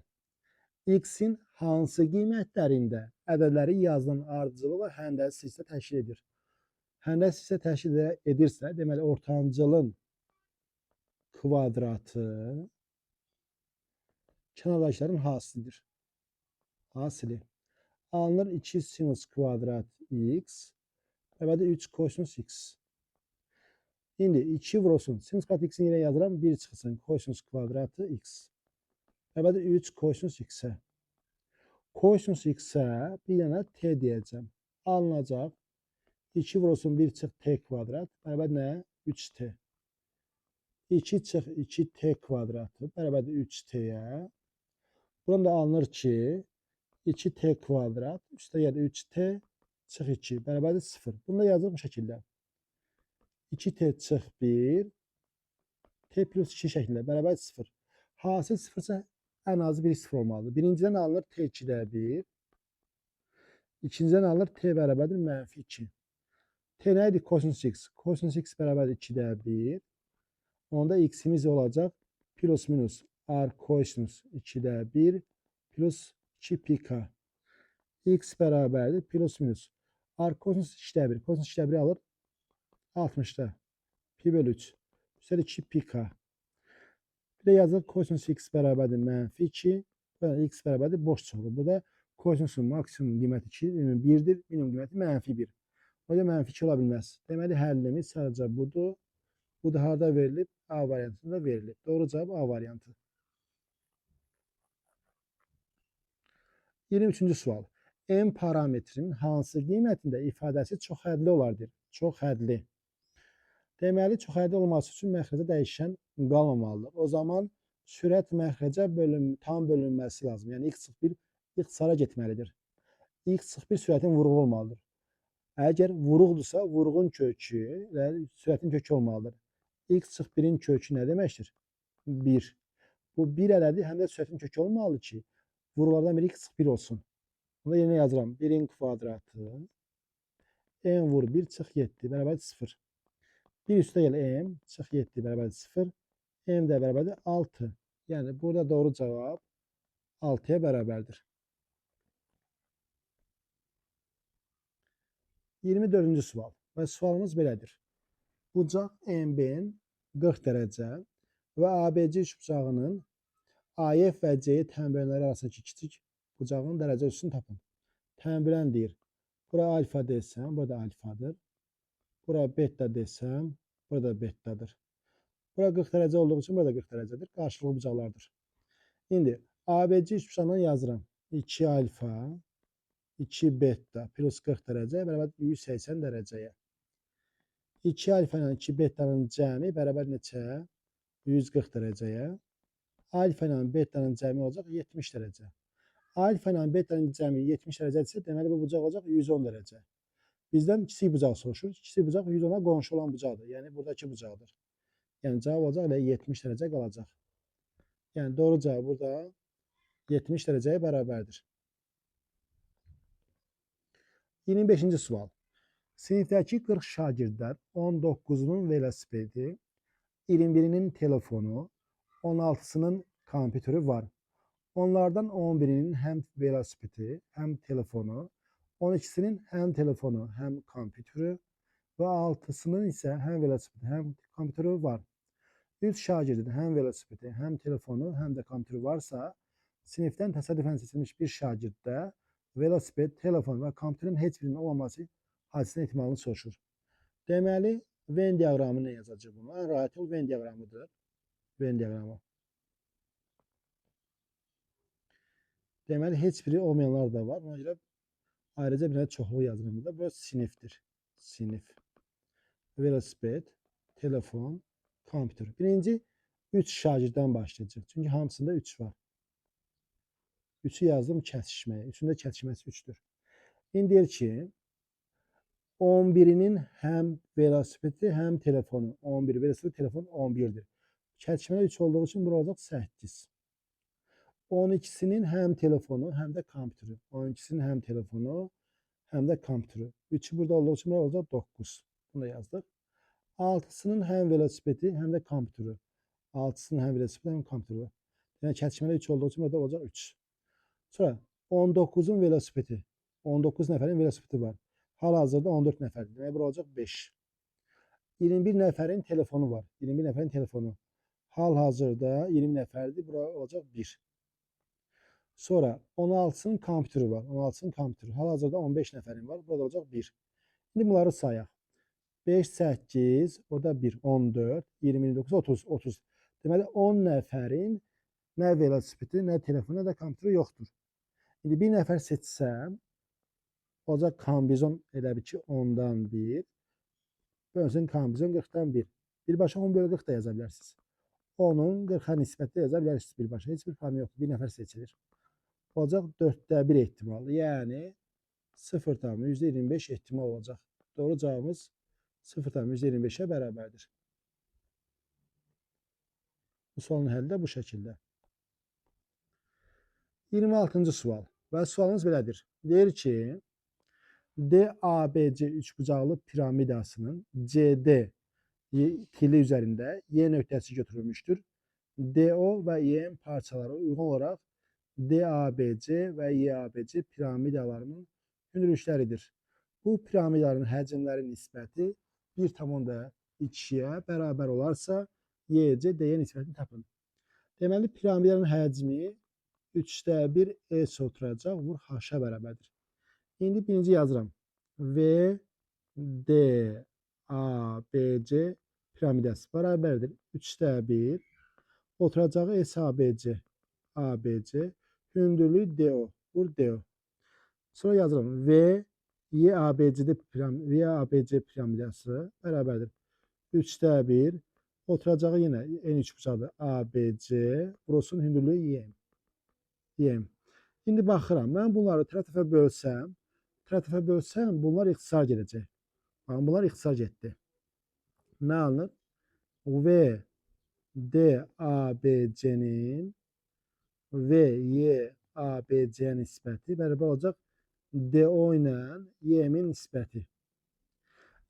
X'in hansı qiymətlərində ədədləri yazılan ardıcılı həndəsi hissə təşkil edir? Həndəsi hissə təşkil edirsə, deməli ortancılın kvadratı kənardakıların hasilidir. Hasili. Alınır 2 sinus kvadrat x bərabərdir 3 kosinus x. İndi 2 vurulsun. Sinus kvadrat x'in yerine yazıram. 1 çıxsın. Kosinus kvadratı x. Bərabərdir 3 kosinus x-ə. Kosinus x-ə bir yana t deyəcəm. Alınacaq. 2 vurulsun 1 çıx t kvadrat. Bərabər nə? 3t. 2 çıx 2t kvadratı. Bərabərdir 3t'yə. Buradan da alınır ki 2t kvadrat. Üstə yəni 3t çıx 2. Bərabərdir 0. Bunu da yazıq bu şəkildə. 2t çıx 1. T plus 2 şəklində. Bərabər 0. Hasil 0 isə ən azı 1 0 olmalıdır. Birincidən alınır t2'də 1. İkinciden alınır t bərabərdir mənfi 2. T nə idi? Kosinus x. Kosinus x bərabərdir 2'də 1. Onda x'imiz olacaq plus minus r kosinus 2'də 1 plus 2 pi k. X bərabərdir plus minus r kosinus 2'də 1. Kosinus 2'də 1 alır. 60'da pi bölü 3. Üstəlik 2 pi k. Bir de yazılır kosinüs x bərabərdir mənfi 2. Burada x bərabərdir boş çıxılır. Burada kosinüsün maksimum qiyməti 2, 1'dir. Minimum qiyməti mənfi 1. O da mənfi 2 ola bilməz. Deməli həllimiz sadəcə budur. Bu da harda verilib? A variantında verilib. Doğru cavab A variantı. 23-cü sual. M parametrinin hansı qiymətində ifadəsi çoxhədli olardır? Çoxhədli. Deməli, çoxhədli olması üçün məxrəcə dəyişən qalmamalıdır. O zaman sürət məxrəcə tam bölünməsi lazım. Yəni x çıxır 1 ixtisara getməlidir. X çıxır 1 sürətin vuruğu olmalıdır. Əgər vuruqdursa, vuruğun kökü və sürətin kökü olmalıdır. X çıxır 1'in kökü nə deməkdir? 1. Bu 1 ələdir, həm də sürətin kökü olmalıdır ki, vuruqlardan biri x çıxır 1 olsun. Bunu yerinə yazıram. 1'in kvadratı m vur 1 çıx 7 bərabər 0. 1 üstə gəl m çıx 7 bərabər 0. M də bərabərdir 6. Yəni burada doğru cavab 6'ya bərabərdir. 24-cü sual. Və sualımız belədir. Bucaq MB'nin 40 dərəcə və ABC üçbucağının AF və C tənbölənləri arasındakı kiçik bucağın dərəcə ölçüsünü tapın. Tənbölən deyir. Bura alfa desəm, burada alfadır. Bura beta desəm, burada betadır. Bura 40 dərəcə olduğu üçün burada 40 dərəcədir. Qarşılıqlı bucaqlardır. İndi ABC üçbucağından yazıram. 2 alfa 2 beta plus 40 dərəcə bərabər 180 dərəcəyə. 2 alfa ilə 2 betanın cəmi bərabər neçə? 140 dərəcəyə. Alfa ilə betanın cəmi olacaq 70 dərəcə. Alfa ilə betanın cəmi 70 dərəcədirsə, deməli bu bucaq olacaq 110 dərəcə. Bizdən kiçik bucaq soruşur. Kiçik bucaq 110'a qonşu olan bucaqdır. Yəni buradakı bucaqdır. Yəni cavab olacaq elə 70 dərəcə qalacaq. Yəni doğru cavab burada 70 dərəcəyə bərabərdir. 25-ci sual. Sinifdəki 40 şagirdlər 19'unun velosipedi, 21'inin telefonu, 16'sının kompüteri var. Onlardan 11'inin həm velosipedi, həm telefonu, 12'sinin həm telefonu, həm kompüteri və 6'sının isə həm velosipedi, həm kompüteri var. 3 şagirdin həm velosipedi, həm telefonu, həm də kompüteri varsa, sinifdən təsadüfən seçilmiş bir şagirddə velosiped, telefon və kompüterin heç birinin olmaması hadisənin ehtimalını soruşur. Deməli, Venn diaqramı nə yazacaq bunu? Ən rahat yol Venn diaqramıdır. Venn diaqramı. Deməli, heç biri olmayanlar da var. Ona görə ayrıca bir çoxluq yazılır burada. Bu sinifdir. Sinif. Velosiped, telefon, kompüter. Birinci 3 şagirddən başlayacaq. Çünki hamısında 3 var. 3'ü yazdım kəsişməyə. 3'ün də kəsişməsi 3'dür. İndi deyir ki, 11'inin həm velosipedi, həm telefonu. 11 velosiped, telefon 11'dir. Kəsişmədə 3 olduğu üçün bura olacaq 8. 12'sinin həm telefonu, həm də kompüteri. 12'sinin həm telefonu, həm də kompüteri. 3'ü burada olduğu üçün bura olacaq 9. Bunu da yazdıq. 6'sının həm velosipedi, həm də kompüteri. 6'sının həm velosipedi, həm kompüteri. Yəni kəsişmədə 3 olduğu üçün burada olacaq 3. Sonra 19'un velosipedi. 19 nəfərin velosipedi var. Hal-hazırda 14 nəfərdir. Demək, bura olacaq 5. 21 nəfərin telefonu var. 21 nəfərin telefonu. Hal-hazırda 20 nəfərdir. Bura olacaq 1. Sonra 16'sının kompüteri var. 16'sının kompüteri. Hal-hazırda 15 nəfərin var. Burada olacaq 1. İndi bunları sayaq. 5, 8, o da 1, 14, 29, 30, 30. Deməli 10 nəfərin nə velosipedi, nə telefonu, nə də kompüteri yoxdur. İndi bir nəfər seçsəm, olacaq kombizon elə bir ki 10'dan 1. Bölsün kombizon 40'dan 1. Birbaşa 10 bölü 40 da yaza bilərsiniz. 10'un 40'a nisbətdə yaza bilərsiniz birbaşa. Heç bir problem yoxdur. Bir nəfər seçilir. Olacaq 4'də 1 ehtimalı. Yəni 0,25 ehtimal olacaq. Doğru cavabımız 0,25'e bərabərdir. Bu sualın həlli də bu şəkildə. 26-cı sual. Və sualımız belədir. Deyir ki, DABC üçbucaqlı piramidasının CD tili üzərində Y nöqtəsi götürülmüşdür. DO və YM parçaları uyğun olaraq DABC və YABC piramidalarının hündürlükləridir. Bu piramidaların həcmləri nisbəti 1,2-yə bərabər olarsa, YC D-yə nisbətini tapın. Deməli, piramidlərin həcmi 3/1 S oturacaq, vur H-a bərabərdir. İndi birinci yazıram. V, D, A, B, C piramidası bərabərdir. 3/1 oturacağı S, A, B, C, A, B, C hündürlüyü DO, vur DO. Sonra yazıram. V, Y, A, B, V, A, B, C piramidası bərabərdir. 3/1 oturacağı yine en üçbucaqdır. A, B, C. Burasının hündürlüyü Y. Y. İndi baxıram. Mən bunları tərəfə bölsəm, bunlar ixtisar gedəcək. Baxın, bunlar ixtisar getdi. Nə alınır? V, D, A, B, C'nin V, Y, A, B, C nisbəti bərabər olacaq DO ilə Y-min nisbəti.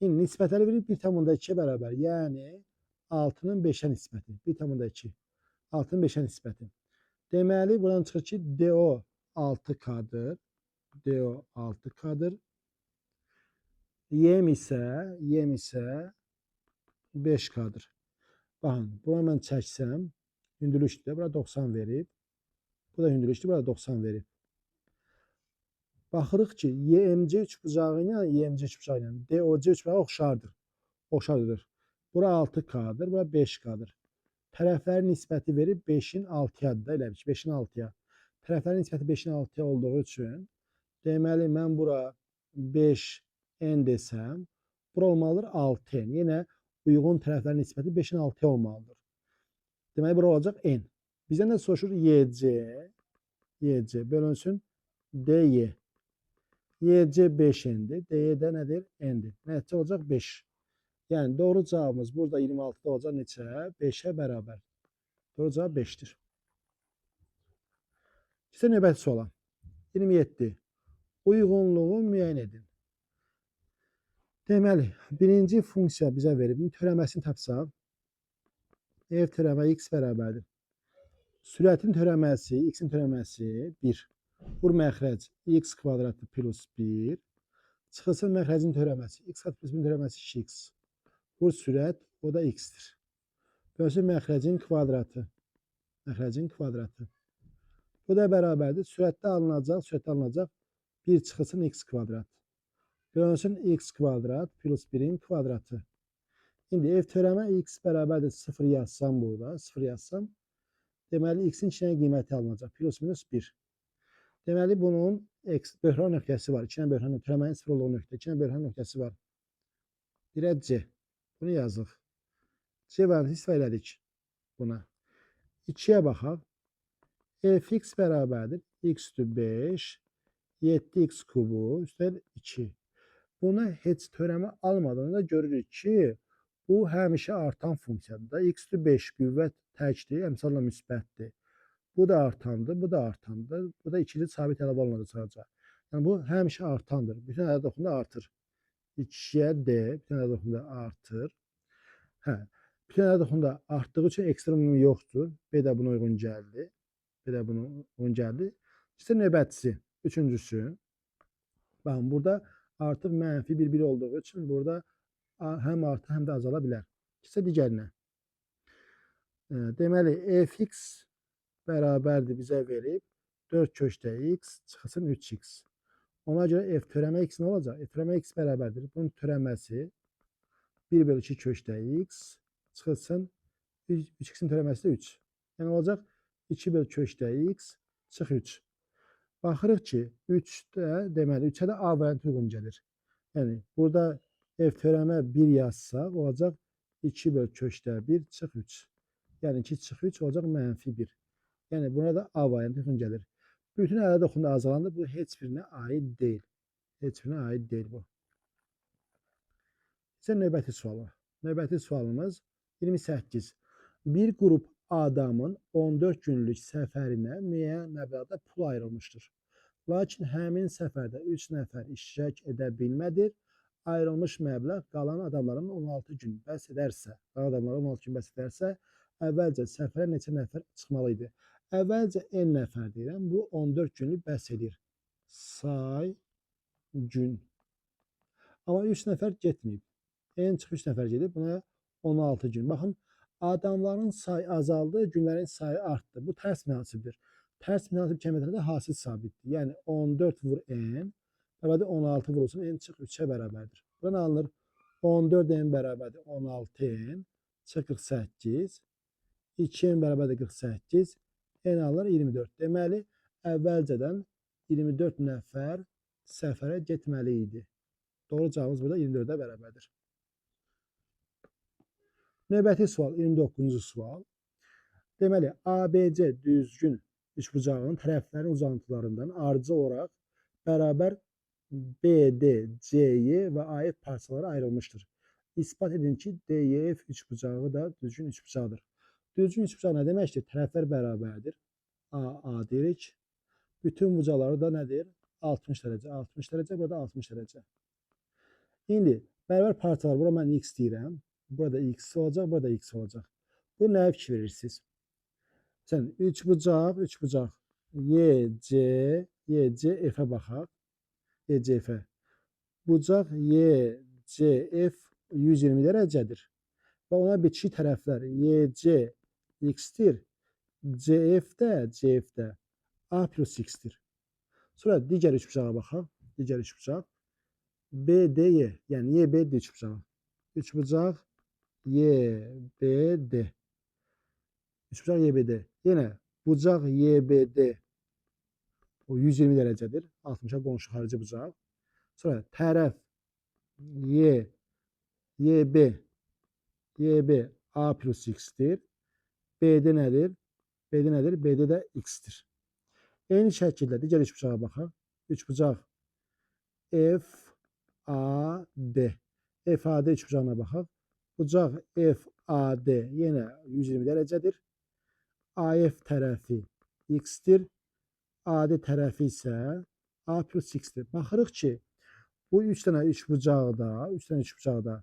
İndi nisbətləri verir 1,2-yə bərabər. Yəni 6-nın 5-ə nisbəti. 1,2. 6-nın 5-ə nisbəti. Deməli, buradan çıxır ki, DO 6K-dır. DO 6K-dır. Y isə 5K-dır. Baxın, buna mən çəksəm, hündürlükdür. Bura 90 verib. Bu da hündürlükdür. Bura 90 verib. Baxırıq ki, YMC üçbucağı ilə YMC üçbucağı ilə DOC üçbucağı oxşardır. Oxşardır. Bura 6K-dır, bura 5K-dır. Tərəflərin nisbəti verib 5-in 6-yadır da, elə bir ki, 5-in 6-ya. Tərəflərin nisbəti 5-in 6-ya olduğu üçün, deməli, mən bura 5N desəm, bura olmalıdır 6N. Yenə uyğun tərəflərin nisbəti 5-in 6-ya olmalıdır. Deməli, bura olacaq N. Bizdən də soruşur YC bölünsün DY. YC 5N'dir, DY də nədir? N'dir. Nəticə olacaq 5. Yəni, doğru cavabımız burada 26'da olacaq neçə? 5'ə bərabər. Doğru cavab 5'dir. İşte növbəti suala. 27. Uyğunluğu müəyyən edin. Deməli, birinci funksiya bizə verib. Törəməsini tapsaq, f törəmə x bərabərdir. Sürətin törəməsi, x-in törəməsi 1. Vur məxrəc x kvadratı plus 1. Çıxılsın məxrəcin törəməsi. X kvadratı plus 1 törəməsi 2x. Vur sürət, o da x-dir. Bölsün məxrəcin kvadratı. Məxrəcin kvadratı. Bu da bərabərdir. Sürətdə alınacaq 1 çıxılsın x kvadrat. Bölünsün x kvadrat plus 1'in kvadratı. İndi f törəmə x bərabərdir 0 yazsam burada. 0 yazsam. Deməli, x-in içinə qiyməti alınacaq. Plus minus 1. Deməli, bunun böhran nöqtəsi var. İçinə böhran nöqtəsi. Törəmənin 0 olduğu nöqtə. İçinə böhran nöqtəsi var. Birə C. Bunu yazıq. C variantını istifadə elədik buna. 2'yə baxaq. Fx bərabərdir. X üstü 5. 7x kubu üstəlik 2. Buna heç törəmə almadığında görürük ki, bu həmişə artan funksiyadır da. X üstü 5 qüvvət təkdir, əmsalla müsbətdir. Bu da artandır, bu da artandır. Bu da ikili sabit əlavə olunacaq sadəcə. Yəni, bu həmişə artandır. Bütün ədəd oxunda artır. 2'yə D, bütün ədəd oxunda artır. Bütün ədəd oxunda artdığı üçün ekstremum yoxdur. B də buna uyğun gəldi. B də buna uyğun gəldi. İşte növbətçisi, üçüncüsü. Baxın, burada artıq mənfi bir olduğu üçün burada həm artır, həm də azala bilər. İşte digərinə. Deməli, fx bərabərdir bizə verib 4 köşdə x çıxılsın 3x. Ona görə f törəmə x nə olacaq? F törəmə x bərabərdir. Bunun törəməsi 1/2 köşdə x çıxılsın 3x'in törəməsi də 3. Yəni olacaq 2 köşdə x çıx 3. Baxırıq ki, 3'də deməli 3'ə də A variantı uyğun gəlir. Yəni burada f törəmə 1 yazsaq olacaq 2 köşdə 1 çıx 3. Yəni 2 çıx 3 olacaq mənfi 1. Yəni buna da A variantı uyğun gəlir. Bütün ədəd oxunda azalanda bu heç birinə aid deyil. Heç birinə aid deyil bu. İşte növbəti suala. Növbəti sualımız 28. Bir qrup adamın 14 günlük səfərinə müəyyən məbləğdə pul ayrılmışdır. Lakin həmin səfərdə 3 nəfər iştirak edə bilmədir. Ayrılmış məbləğ qalan adamların 16 gün bəs edərsə, əvvəlcə səfərə neçə nəfər çıxmalı idi? Əvvəlcə n nəfər deyirəm. Bu 14 günlük bəs edir. Say gün. Amma 3 nəfər getməyib. En çox 3 nəfər gedib. Buna 16 gün. Baxın, adamların sayı azaldı, günlərin sayı artdı. Bu tərs münasibdir. Tərs münasib kəmiyyətlərdə hasil sabitdir. Yəni 14 vur n bərabərdir 16 vurulsun n çıx 3-ə bərabərdir. Buradan alınır 14 n bərabərdir 16 n çıx 48. 2 n bərabərdir 48. N alınır 24. Deməli, əvvəlcədən 24 nəfər səfərə getməli idi. Doğru cavabımız burada 24-ə bərabərdir. Növbəti sual, 29-cu sual. Deməli, ABC düzgün üçbucağının tərəflərin uzantılarından ardıcıl olaraq bərabər BD, CY və AF parçalara ayrılmışdır. İspat edin ki, DEF üçbucağı da düzgün üçbucaqdır. Düzgün üçbucaq nə deməkdir? Tərəflər bərabərdir. A deyirik. Bütün bucaqları da nədir? 60 dərəcə, 60 dərəcə, burada 60 dərəcə. İndi bərabər parçalar, bura mən x deyirəm. Burada x olacaq, burada x olacaq. Bu nəyə fikir verirsiniz? Sən üçbucaq, YCF-ə baxaq. YCF. Bucaq YCF 120 dərəcədir. Və ona bitişik tərəflər YC x-dir, CF də A plus x-dir. Sonra digər üçbucağa baxaq. Digər üçbucaq BDY, yəni YBD üçbucağı. Üçbucaq YBD. Üçbucaq YBD. Yenə bucaq YBD o 120 dərəcədir. 60-a qonşu xarici bucaq. Sonra tərəf YB A plus x-dir. BD nədir? BD də x-dir. Eyni şəkildə digər üçbucağa baxaq. Üçbucaq FAD. FAD üçbucağına baxaq. Bucaq FAD yenə 120 dərəcədir. AF tərəfi x-dir. AD tərəfi isə A plus x-dir. Baxırıq ki, bu 3 dənə üçbucaqda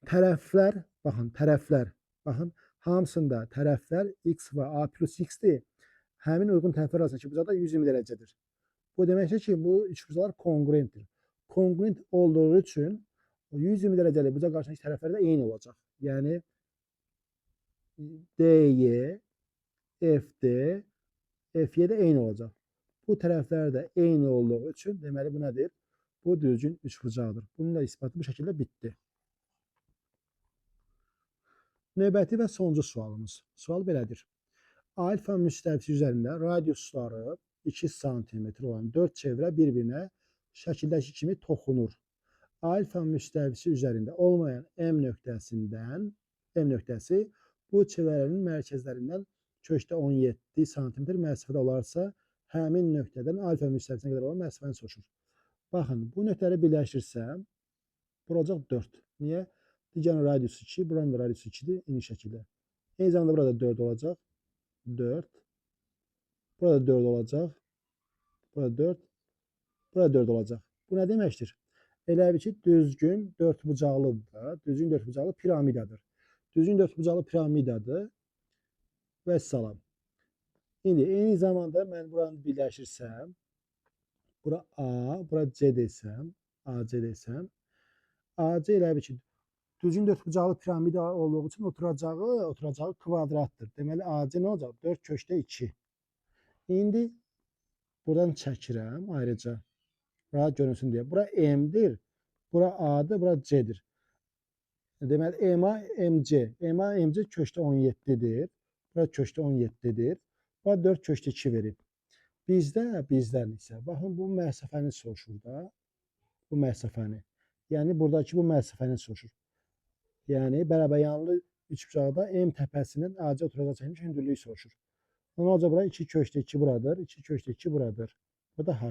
tərəflər, baxın, hamısında tərəflər x və A plus x-dir. Həmin uyğun tərəflər arasındakı bucaq da 120 dərəcədir. Bu deməkdir ki, bu üçbucaqlar konqruentdir. Konqruent olduğu üçün 120 dərəcəli bucaq qarşısındakı tərəflər də eyni olacaq. Yəni DY, FD, FY də eyni olacaq. Bu tərəflər də eyni olduğu üçün deməli bu nədir? Bu düzgün üçbucaqdır. Bunun da isbatı bu şəkildə bitdi. Növbəti və sonuncu sualımız. Sual belədir. Alfa müstəvisi üzərində radiusları 2 sm olan 4 çevrə bir-birinə şəkildəki kimi toxunur. Alfa müstəvisi üzərində olmayan M nöqtəsi bu çevrənin mərkəzlərindən köşdə 17 sm məsafədə olarsa, həmin nöqtədən alfa müstəvisinə qədər olan məsafəni soruşur. Baxın, bu nöqtələri birləşdirsəm, bura olacaq 4. Niyə? Digərin radiusu 2, buranın da radiusu 2-dir, eyni şəkildə. Eyni zamanda burada 4 olacaq. 4. Burada 4 olacaq. Burada 4. Burada 4 olacaq. Bu nə deməkdir? Elə bir ki, düzgün dördbucaqlıdır. Düzgün dördbucaqlı piramidadır. Düzgün dördbucaqlı piramidadır. Və salam. İndi eyni zamanda mən buranı birləşirsəm, bura A, bura C desəm, AC desəm, AC elə bir ki, düzgün dördbucaqlı piramida olduğu üçün oturacağı kvadratdır. Deməli, AC nə olacaq? 4 köşdə 2. İndi buradan çəkirəm ayrıca. Rahat görünsün deyə. Bura M-dir, bura A-dır, bura C-dir. Deməli, EMA, MC. EMA, MC köşdə 17-dir. Bura köşdə 17-dir. Bura 4 köşdə 2 verib. Bizdən isə, baxın, bu məsafəni soruşur da. Bu məsafəni. Yəni, buradakı bu məsafəni soruşur. Yəni, bərabəryanlı üçbucaqda M təpəsindən AC oturacaq çəkilmiş hündürlüyü soruşur. Nə olacaq bura? 2 köşdə 2 buradır, 2 köşdə 2 buradır. Bu da H.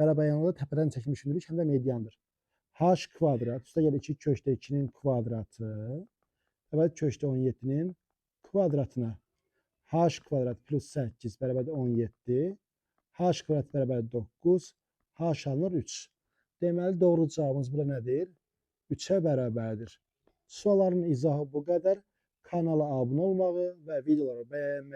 Bərabəryanlı təpədən çəkilmiş hündürlük həm də mediandır. H kvadrat, üstə gəlir 2 köşdə 2-nin kvadratı, əvvəl köşdə 17-nin kvadratına. H kvadrat plus 8 bərabərdir 17, H kvadrat bərabərdir 9, H alınır 3. Deməli, doğru cavabımız bura nədir? 3-ə bərabərdir. Sualların izahı bu qədər. Kanala abunə olmağı və videoları bəyənməyi